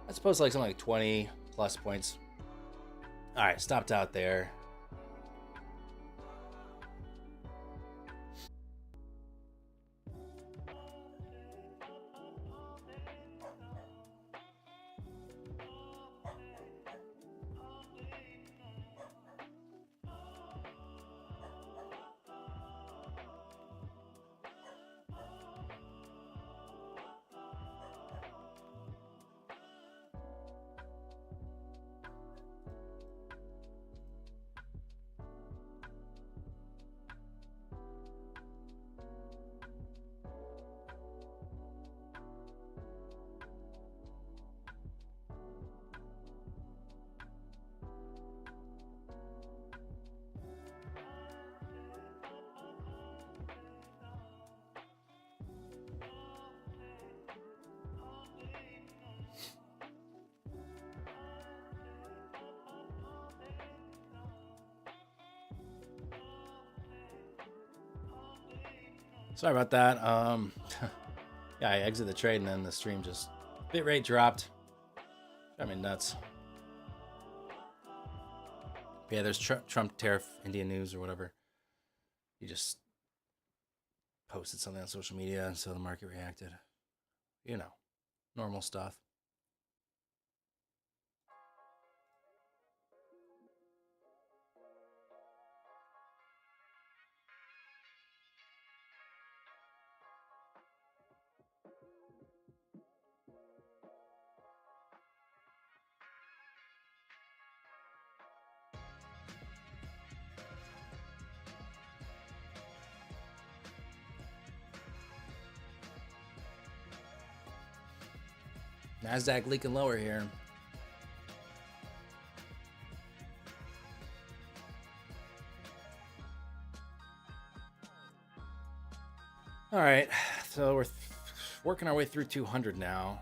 I suppose like something like 20 plus points. All right, stopped out there. Sorry about that. Yeah, I exited the trade and then the stream just bit rate dropped. I mean, nuts. Yeah, there's Trump tariff Indian news or whatever. He just posted something on social media, and so the market reacted. Normal stuff. NASDAQ leaking lower here. All right, so we're working our way through 200 now.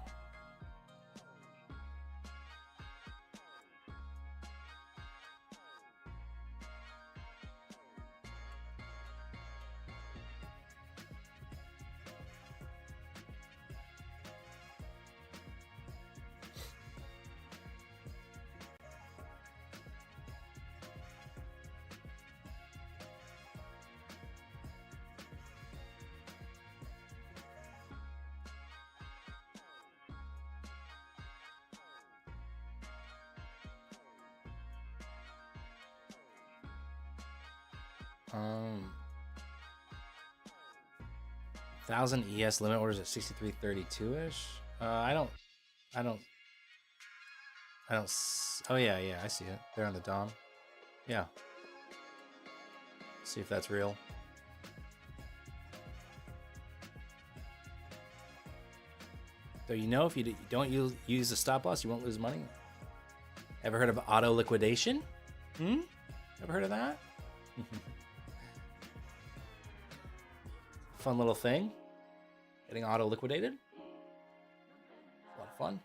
Thousand ES limit orders at 63.32-ish. I don't. Oh yeah, I see it. They're on the DOM. Yeah. See if that's real. So if you don't use the stop loss, you won't lose money. Ever heard of auto liquidation? Ever heard of that? Fun little thing. Getting auto liquidated. A lot of fun.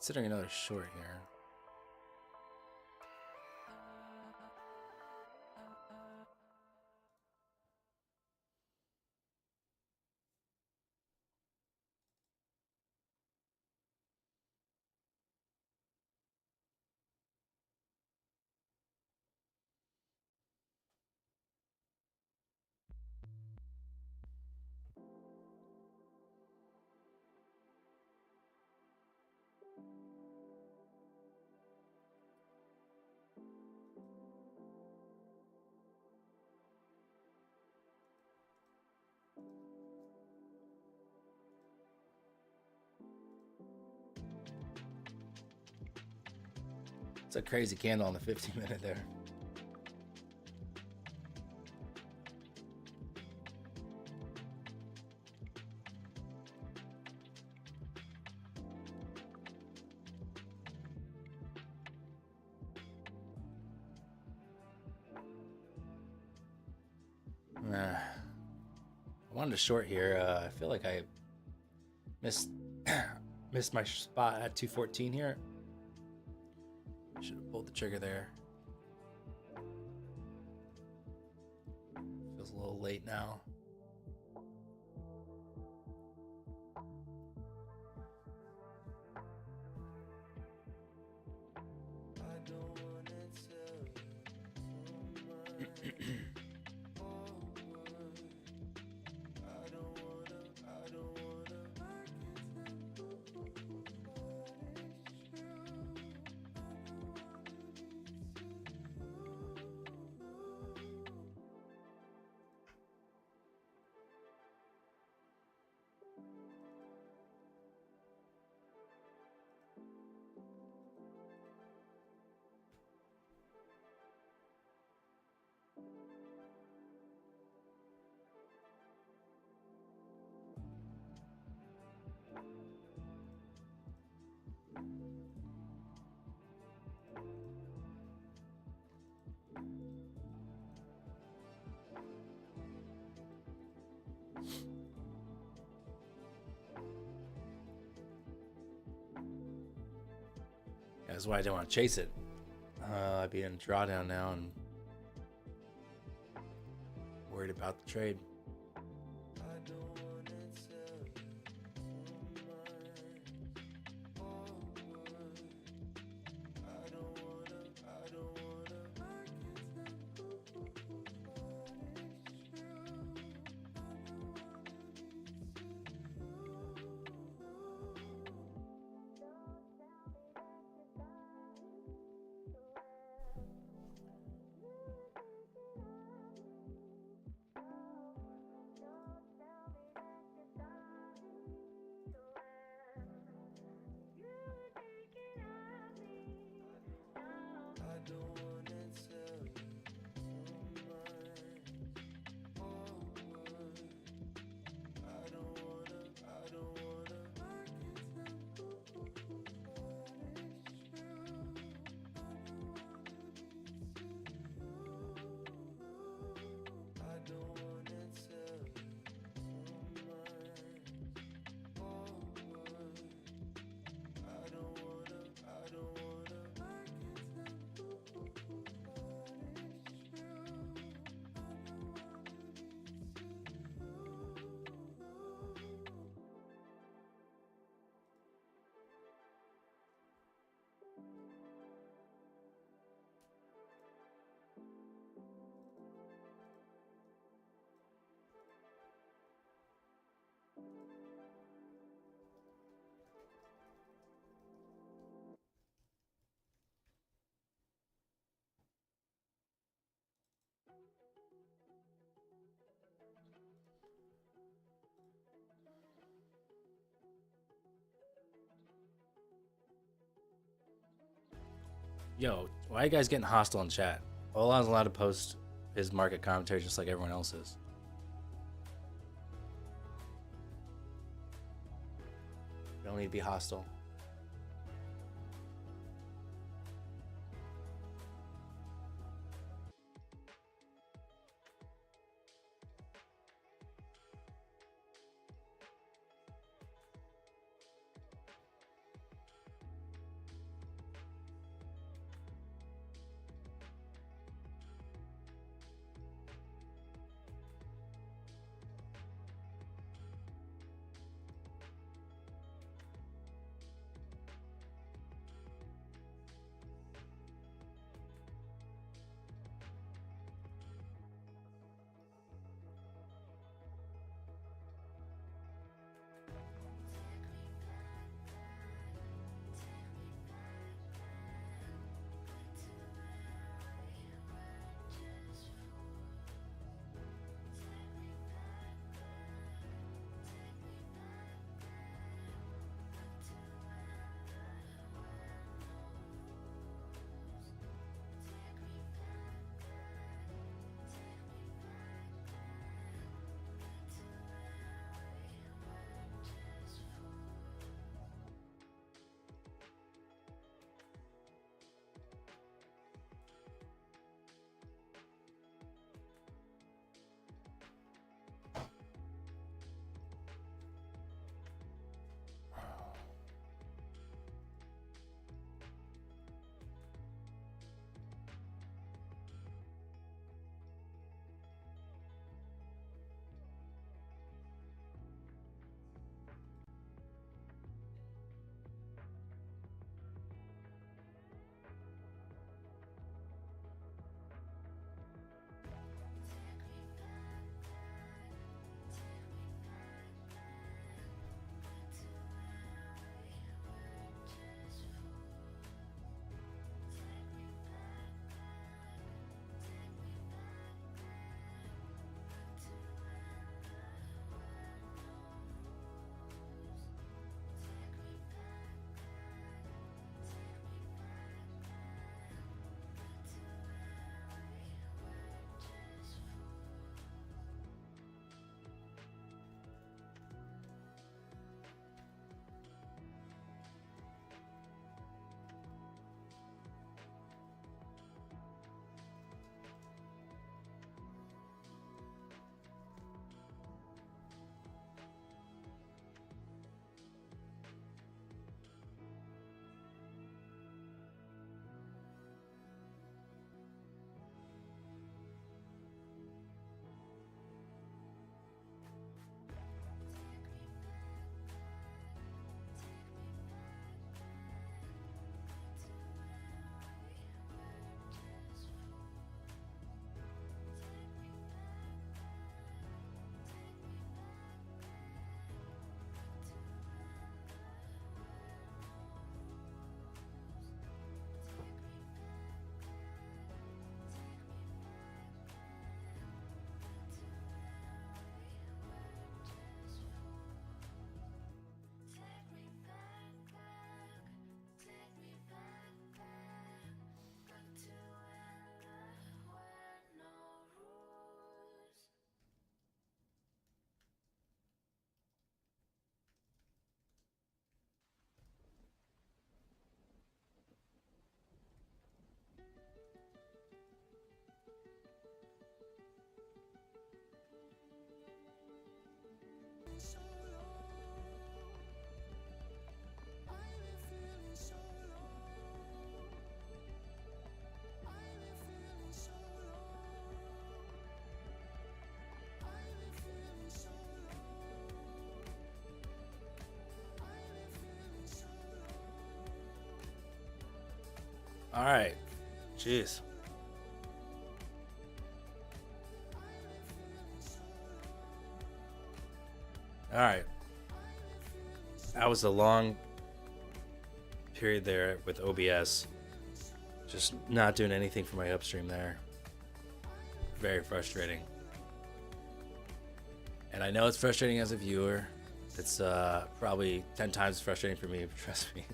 Considering another short here. It's a crazy candle on the 15-minute there. I wanted to short here. I feel like I missed my spot at 214 here. Should have pulled the trigger there. Feels a little late now. That's why I didn't want to chase it. I'd be in drawdown now and worried about the trade. Yo, why are you guys getting hostile in chat? Olan's allowed to post his market commentary just like everyone else is. You don't need to be hostile. All right. Jeez. All right. That was a long period there with OBS. Just not doing anything for my upstream there. Very frustrating. And I know it's frustrating as a viewer. It's probably 10 times frustrating for me, trust me.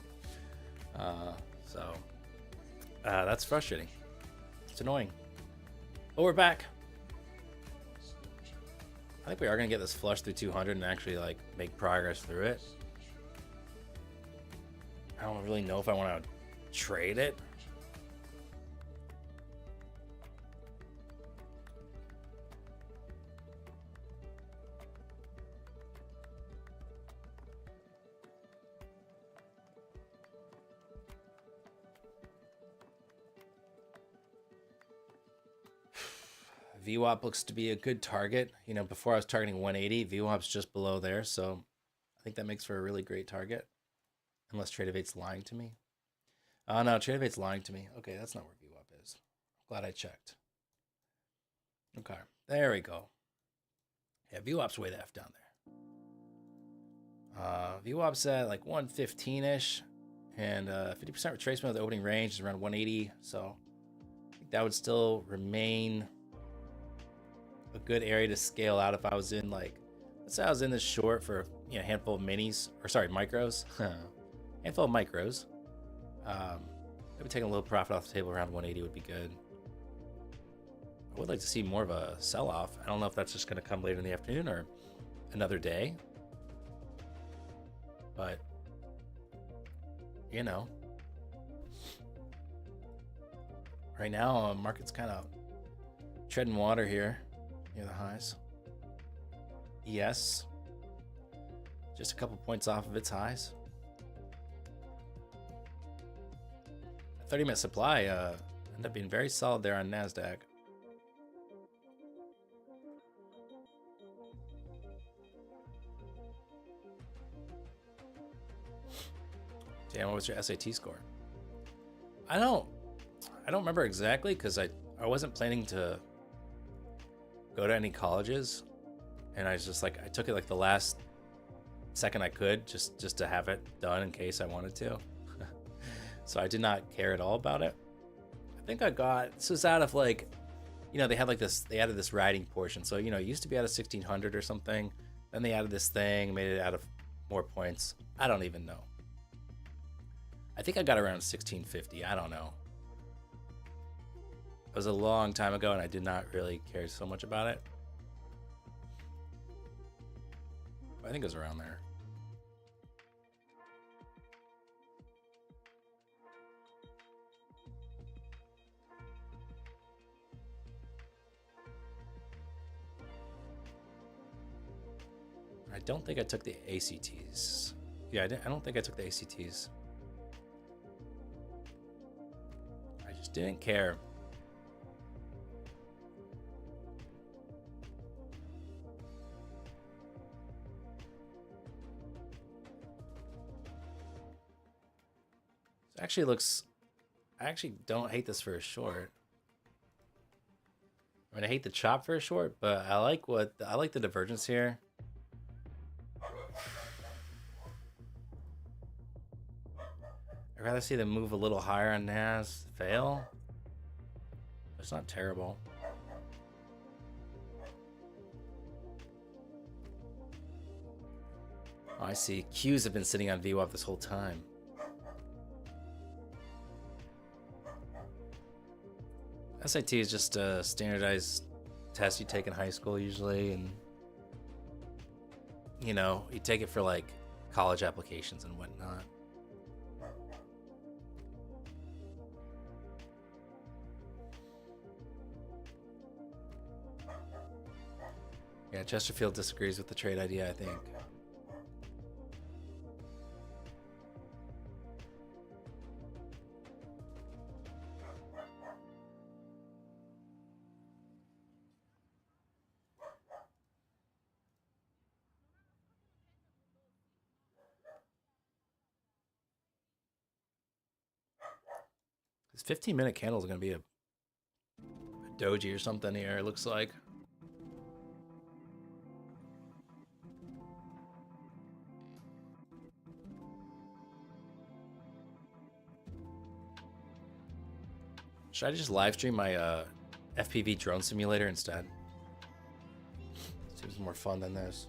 That's frustrating. It's annoying. But we're back. I think we are going to get this flush through 200 and actually like make progress through it. I don't really know if I want to trade it. VWAP looks to be a good target. You know, before I was targeting 180, VWAP's just below there, so I think that makes for a really great target. Unless Tradeify's lying to me. Oh no, Tradeify's lying to me. Okay, that's not where VWAP is. Glad I checked. Okay, there we go. Yeah, VWAP's way the F down there. VWAP's at like 115-ish, and 50% retracement of the opening range is around 180, so I think that would still remain a good area to scale out if I was in like, let's say I was in this short for a handful of minis, or sorry, micros. Handful of micros. Maybe taking a little profit off the table around 180 would be good. I would like to see more of a sell-off. I don't know if that's just going to come later in the afternoon or another day. But, you know. Right now, market's kind of treading water here near the highs. ES. Just a couple points off of its highs. 30-minute supply ended up being very solid there on NASDAQ. Damn, what was your SAT score? I don't remember exactly because I wasn't planning to go to any colleges, and I was just like, I took it like the last second I could just to have it done in case I wanted to. So I did not care at all about it. I think I got, this was out of like, you know, they had like this, they added this writing portion. So, you know, it used to be out of 1600 or something. Then they added this thing, made it out of more points. I don't even know. I think I got around 1650. I don't know. It was a long time ago and I did not really care so much about it. I think it was around there. I don't think I took the ACTs. Yeah, I don't think I took the ACTs. I just didn't care. It actually looks, I actually don't hate this for a short. I mean, I hate the chop for a short, but I like the divergence here. I'd rather see them move a little higher on NAS, fail. It's not terrible. Oh, I see. Qs have been sitting on VWAP this whole time. SAT is just a standardized test you take in high school usually, and you know, you take it for like college applications and whatnot. Yeah, Chesterfield disagrees with the trade idea, I think. This 15-minute candle is going to be a doji or something here, it looks like. Should I just live stream my FPV drone simulator instead? Seems more fun than this.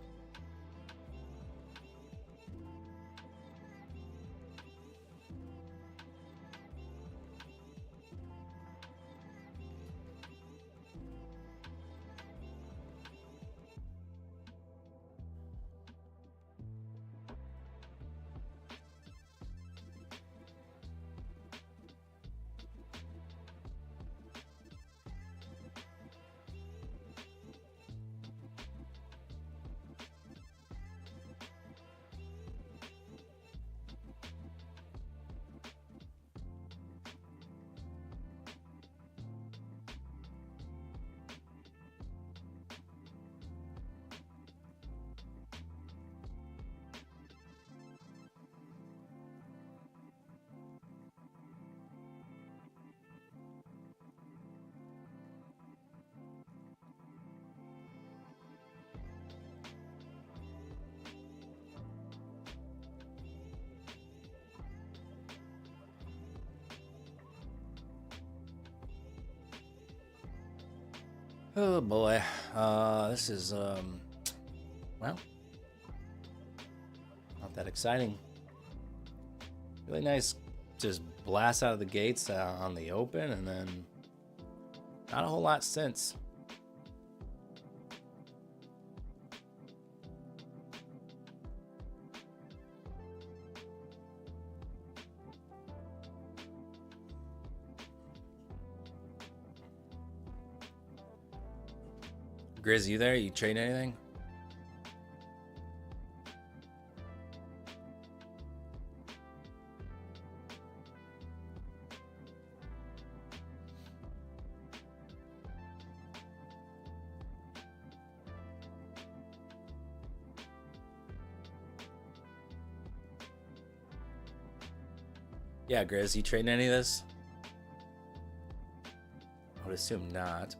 Oh boy, this is well, not that exciting. Really nice, just blast out of the gates on the open, and then not a whole lot since. Grizz, you there? You trading anything? Yeah, Grizz, you trading any of this? I would assume not.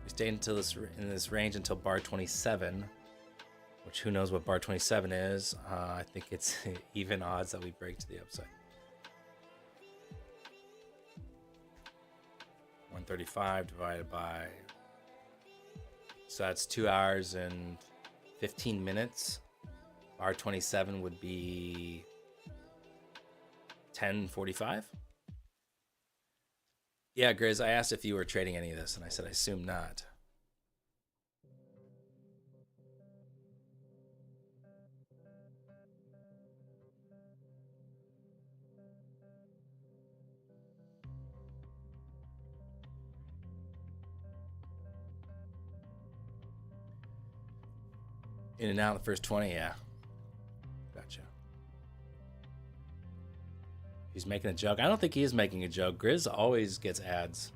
Stay until in this range until bar 27, which who knows what bar 27 is. I think it's even odds that we break to the upside. 135 divided by, so that's 2 hours and 15 minutes. Bar 27 would be 10:45. Yeah, Grizz, I asked if you were trading any of this, and I said I assume not. In and out the first 20, yeah. Gotcha. He's making a joke. I don't think he is making a joke. Grizz always gets ads.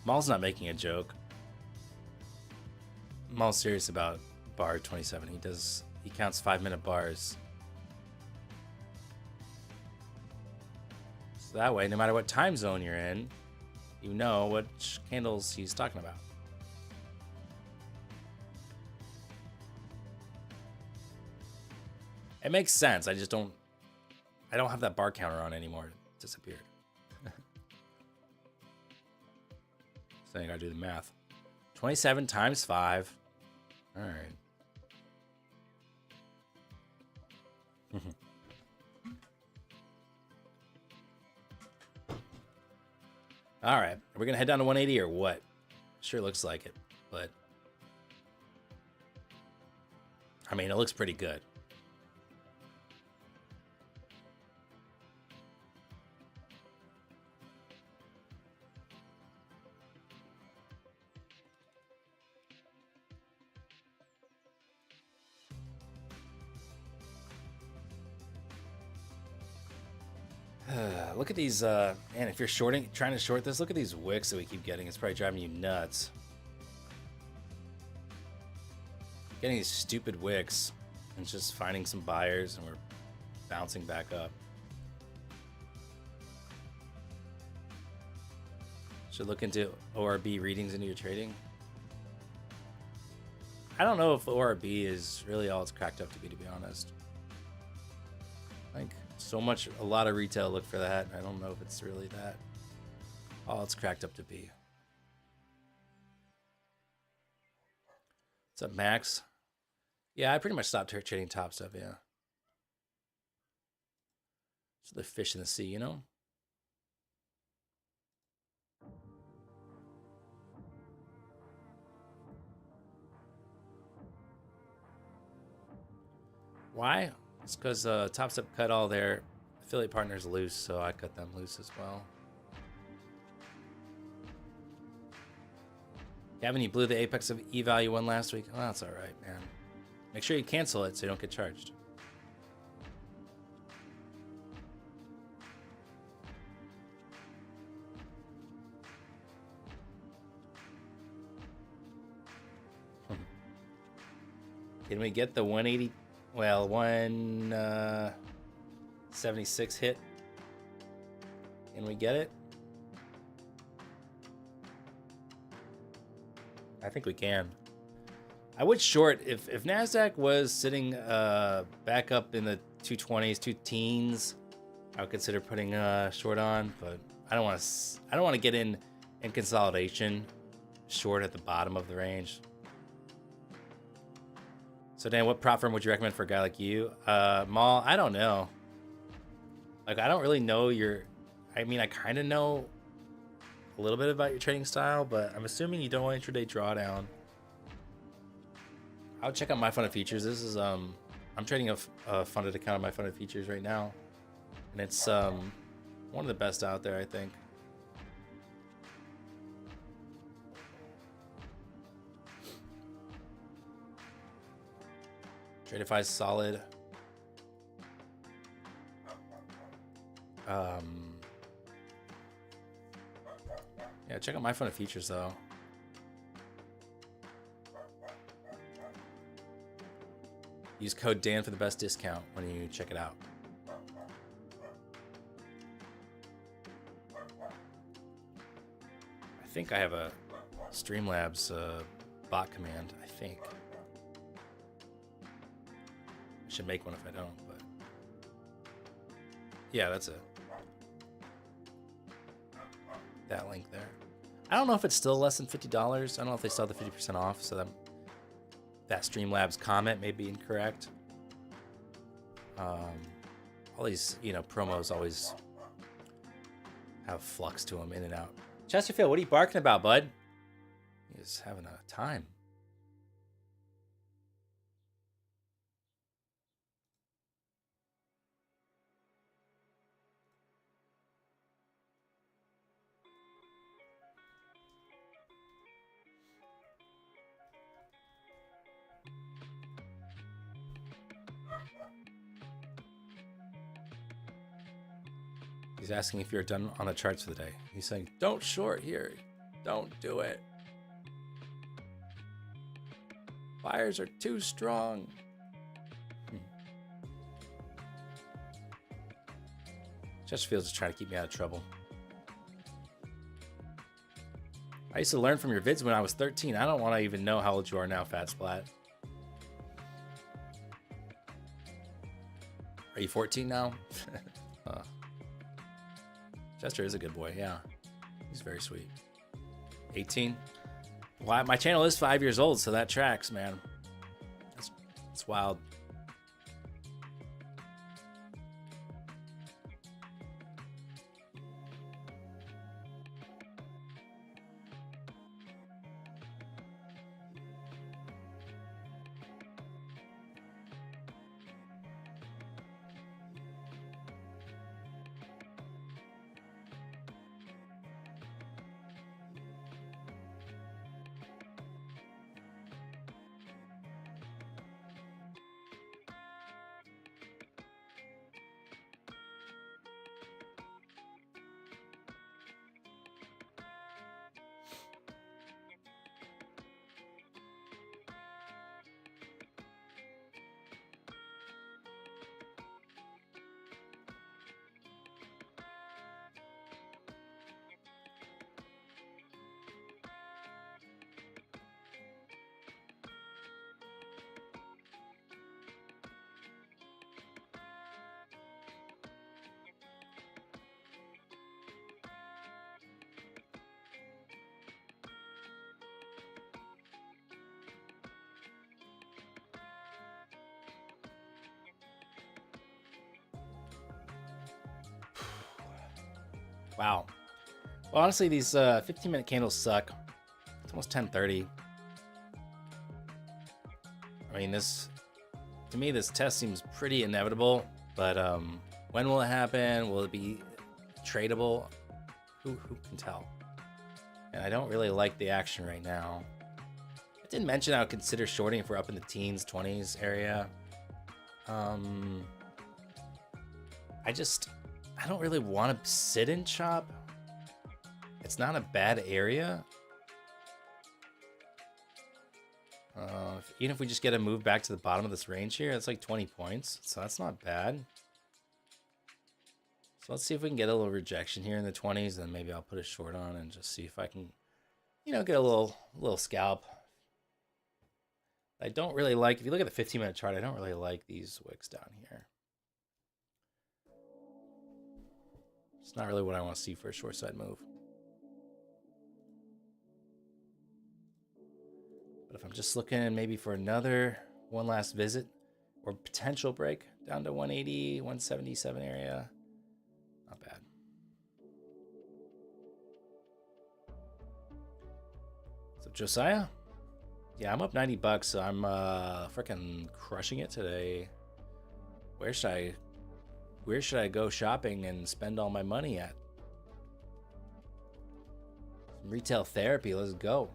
Maul's not making a joke. Maul's serious about bar 27. He counts 5-minute bars. So that way, no matter what time zone you're in, you know which candles he's talking about. It makes sense. I don't have that bar counter on anymore. It disappeared. So I gotta do the math. 27 times 5. All right. All right. Are we gonna head down to 180 or what? Sure looks like it, but I mean, it looks pretty good. Look at these, man, if you're trying to short this, look at these wicks that we keep getting. It's probably driving you nuts. Getting these stupid wicks and just finding some buyers, and we're bouncing back up. Should look into ORB readings into your trading. I don't know if ORB is really all it's cracked up to be honest. Like, a lot of retail look for that. I don't know if it's really that all it's cracked up to be. What's up, Max? Yeah, I pretty much stopped trading top stuff, yeah. So the fish in the sea, you know? Why? It's because Top Step cut all their affiliate partners loose, so I cut them loose as well. Gavin, you blew the apex of E-value one last week. Oh, that's all right, man. Make sure you cancel it so you don't get charged. Can we get the 180? Well, 176 hit. Can we get it? I think we can. I would short if NASDAQ was sitting back up in the 220s, 2 teens. I would consider putting short on, but I don't want to get in consolidation short at the bottom of the range. So Dan, what prop firm would you recommend for a guy like you? Maul, I don't know. Like, I don't really know I mean, I kind of know a little bit about your trading style, but I'm assuming you don't want intraday drawdown. I'll check out my funded features. This is I'm trading a funded account on my funded features right now, and it's one of the best out there, I think. Tradeify is solid. Yeah, check out my funded features though. Use code Dan for the best discount when you check it out. I think I have a Streamlabs bot command, I think. I should make one if I don't, but yeah, that's it. That link there. I don't know if it's still less than $50. I don't know if they still have the 50% off, so that Streamlabs comment may be incorrect. All these, promos always have flux to them, in and out. Chesterfield, what are you barking about, bud? He's having a time. He's asking if you're done on the charts for the day. He's saying, don't short here. Don't do it. Buyers are too strong. Chesterfield's just trying to keep me out of trouble. I used to learn from your vids when I was 13. I don't want to even know how old you are now, Fat Splat. Are you 14 now? Chester is a good boy, yeah. He's very sweet. 18? Well, my channel is 5 years old, so that tracks, man. That's wild. Wow. Well, honestly, these 15-minute candles suck. It's almost 10:30. I mean, to me, this test seems pretty inevitable, but when will it happen? Will it be tradable? Who can tell? And I don't really like the action right now. I did mention I would consider shorting if we're up in the teens, 20s area. I don't really want to sit in chop. It's not a bad area. Even if we just get a move back to the bottom of this range here, that's like 20 points. So that's not bad. So let's see if we can get a little rejection here in the 20s. Then maybe I'll put a short on and just see if I can, get a little scalp. I don't really like, if you look at the 15-minute chart, I don't really like these wicks down here. It's not really what I want to see for a short side move. But if I'm just looking maybe for one last visit or potential break down to 180, 177 area, not bad. So Josiah, yeah, I'm up $90, so I'm freaking crushing it today. Where should I go shopping and spend all my money at? Some retail therapy, let's go.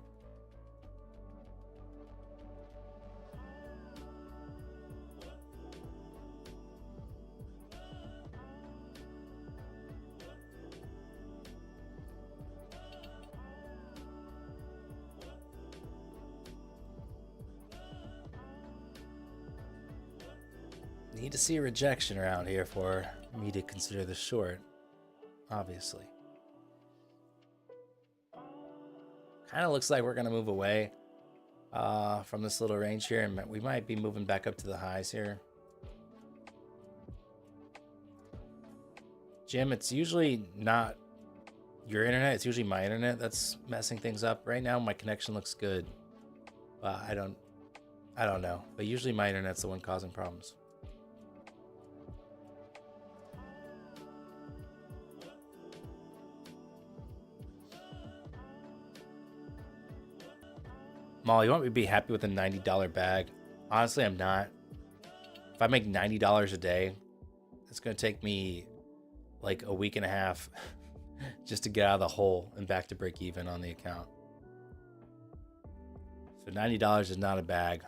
Need to see a rejection around here for me to consider the short, obviously. Kind of looks like we're going to move away from this little range here, and we might be moving back up to the highs here. Jim, it's usually not your internet, it's usually my internet that's messing things up. Right now my connection looks good. I don't know, but usually my internet's the one causing problems. Molly, you want me to be happy with a $90 bag? Honestly, I'm not. If I make $90 a day, it's going to take me like a week and a half just to get out of the hole and back to break even on the account. So $90 is not a bag.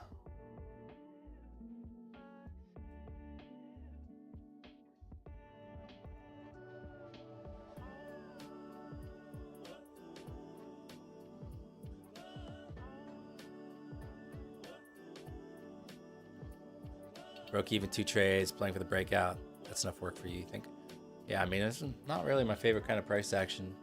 Broke even 2 trades, playing for the breakout. That's enough work for you think? Yeah, I mean, it's not really my favorite kind of price action.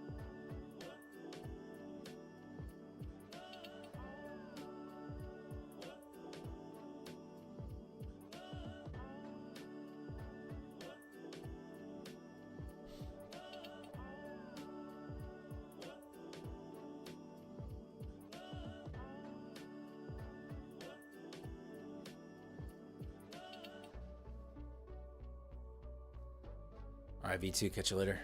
All right, V2, catch you later.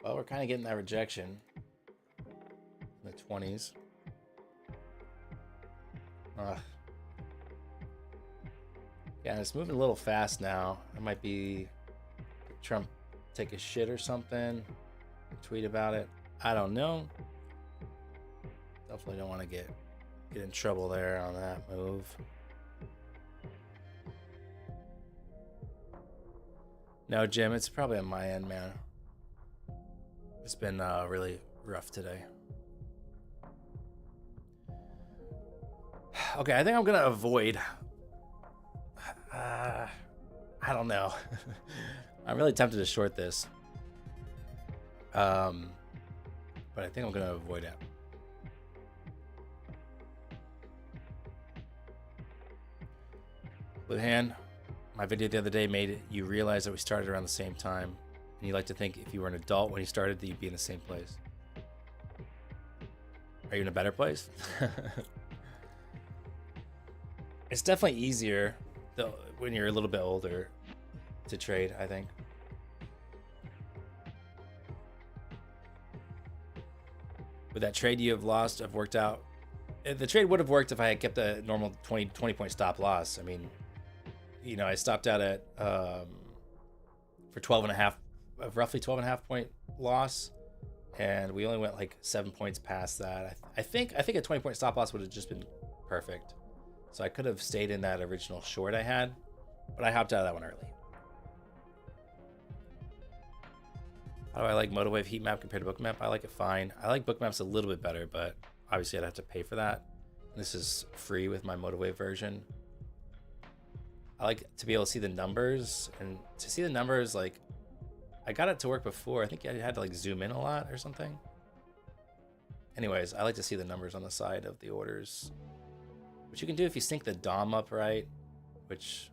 Well, we're kind of getting that rejection in the 20s. Yeah, it's moving a little fast now. It might be Trump take a shit or something, tweet about it. I don't know. Definitely don't want to get in trouble there on that move. No, Jim, it's probably on my end, man. It's been really rough today. Okay, I think I'm gonna avoid. I don't know. I'm really tempted to short this. But I think I'm gonna avoid it. Blue hand, my video the other day made you realize that we started around the same time, and you like to think if you were an adult when you started that you'd be in the same place. Are you in a better place? It's definitely easier though when you're a little bit older to trade, I think. Would that trade you have lost have worked out? The trade would have worked if I had kept a normal 20 point stop loss. I mean, you know, I stopped out at for 12 and a half, roughly 12 and a half point loss, and we only went like 7 points past that. I think a 20 point stop loss would have just been perfect. So I could have stayed in that original short I had, but I hopped out of that one early. How do I like Motovwave heat map compared to bookmap? I like it fine. I like bookmaps a little bit better, but obviously I'd have to pay for that. This is free with my Motovwave version. I like to be able to see the numbers, and to see the numbers, like, I got it to work before. I think I had to like zoom in a lot or something. Anyways, I like to see the numbers on the side of the orders, which you can do if you sync the DOM up right, which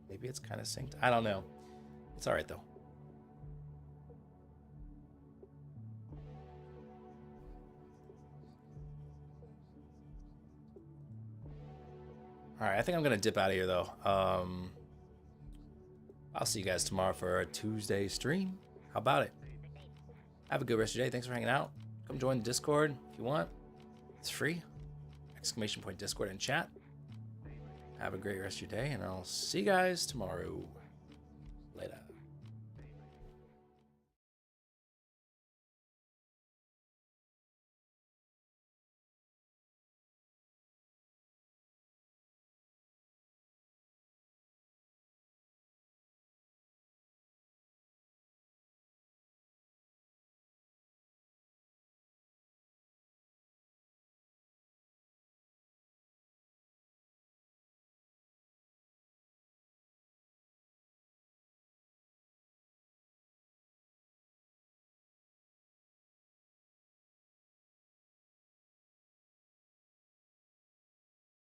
maybe it's kind of synced. I don't know. It's all right though. All right, I think I'm gonna dip out of here though. I'll see you guys tomorrow for a Tuesday stream. How about it? Have a good rest of your day. Thanks for hanging out. Come join the Discord if you want. It's free. !Discord in chat. Have a great rest of your day, and I'll see you guys tomorrow.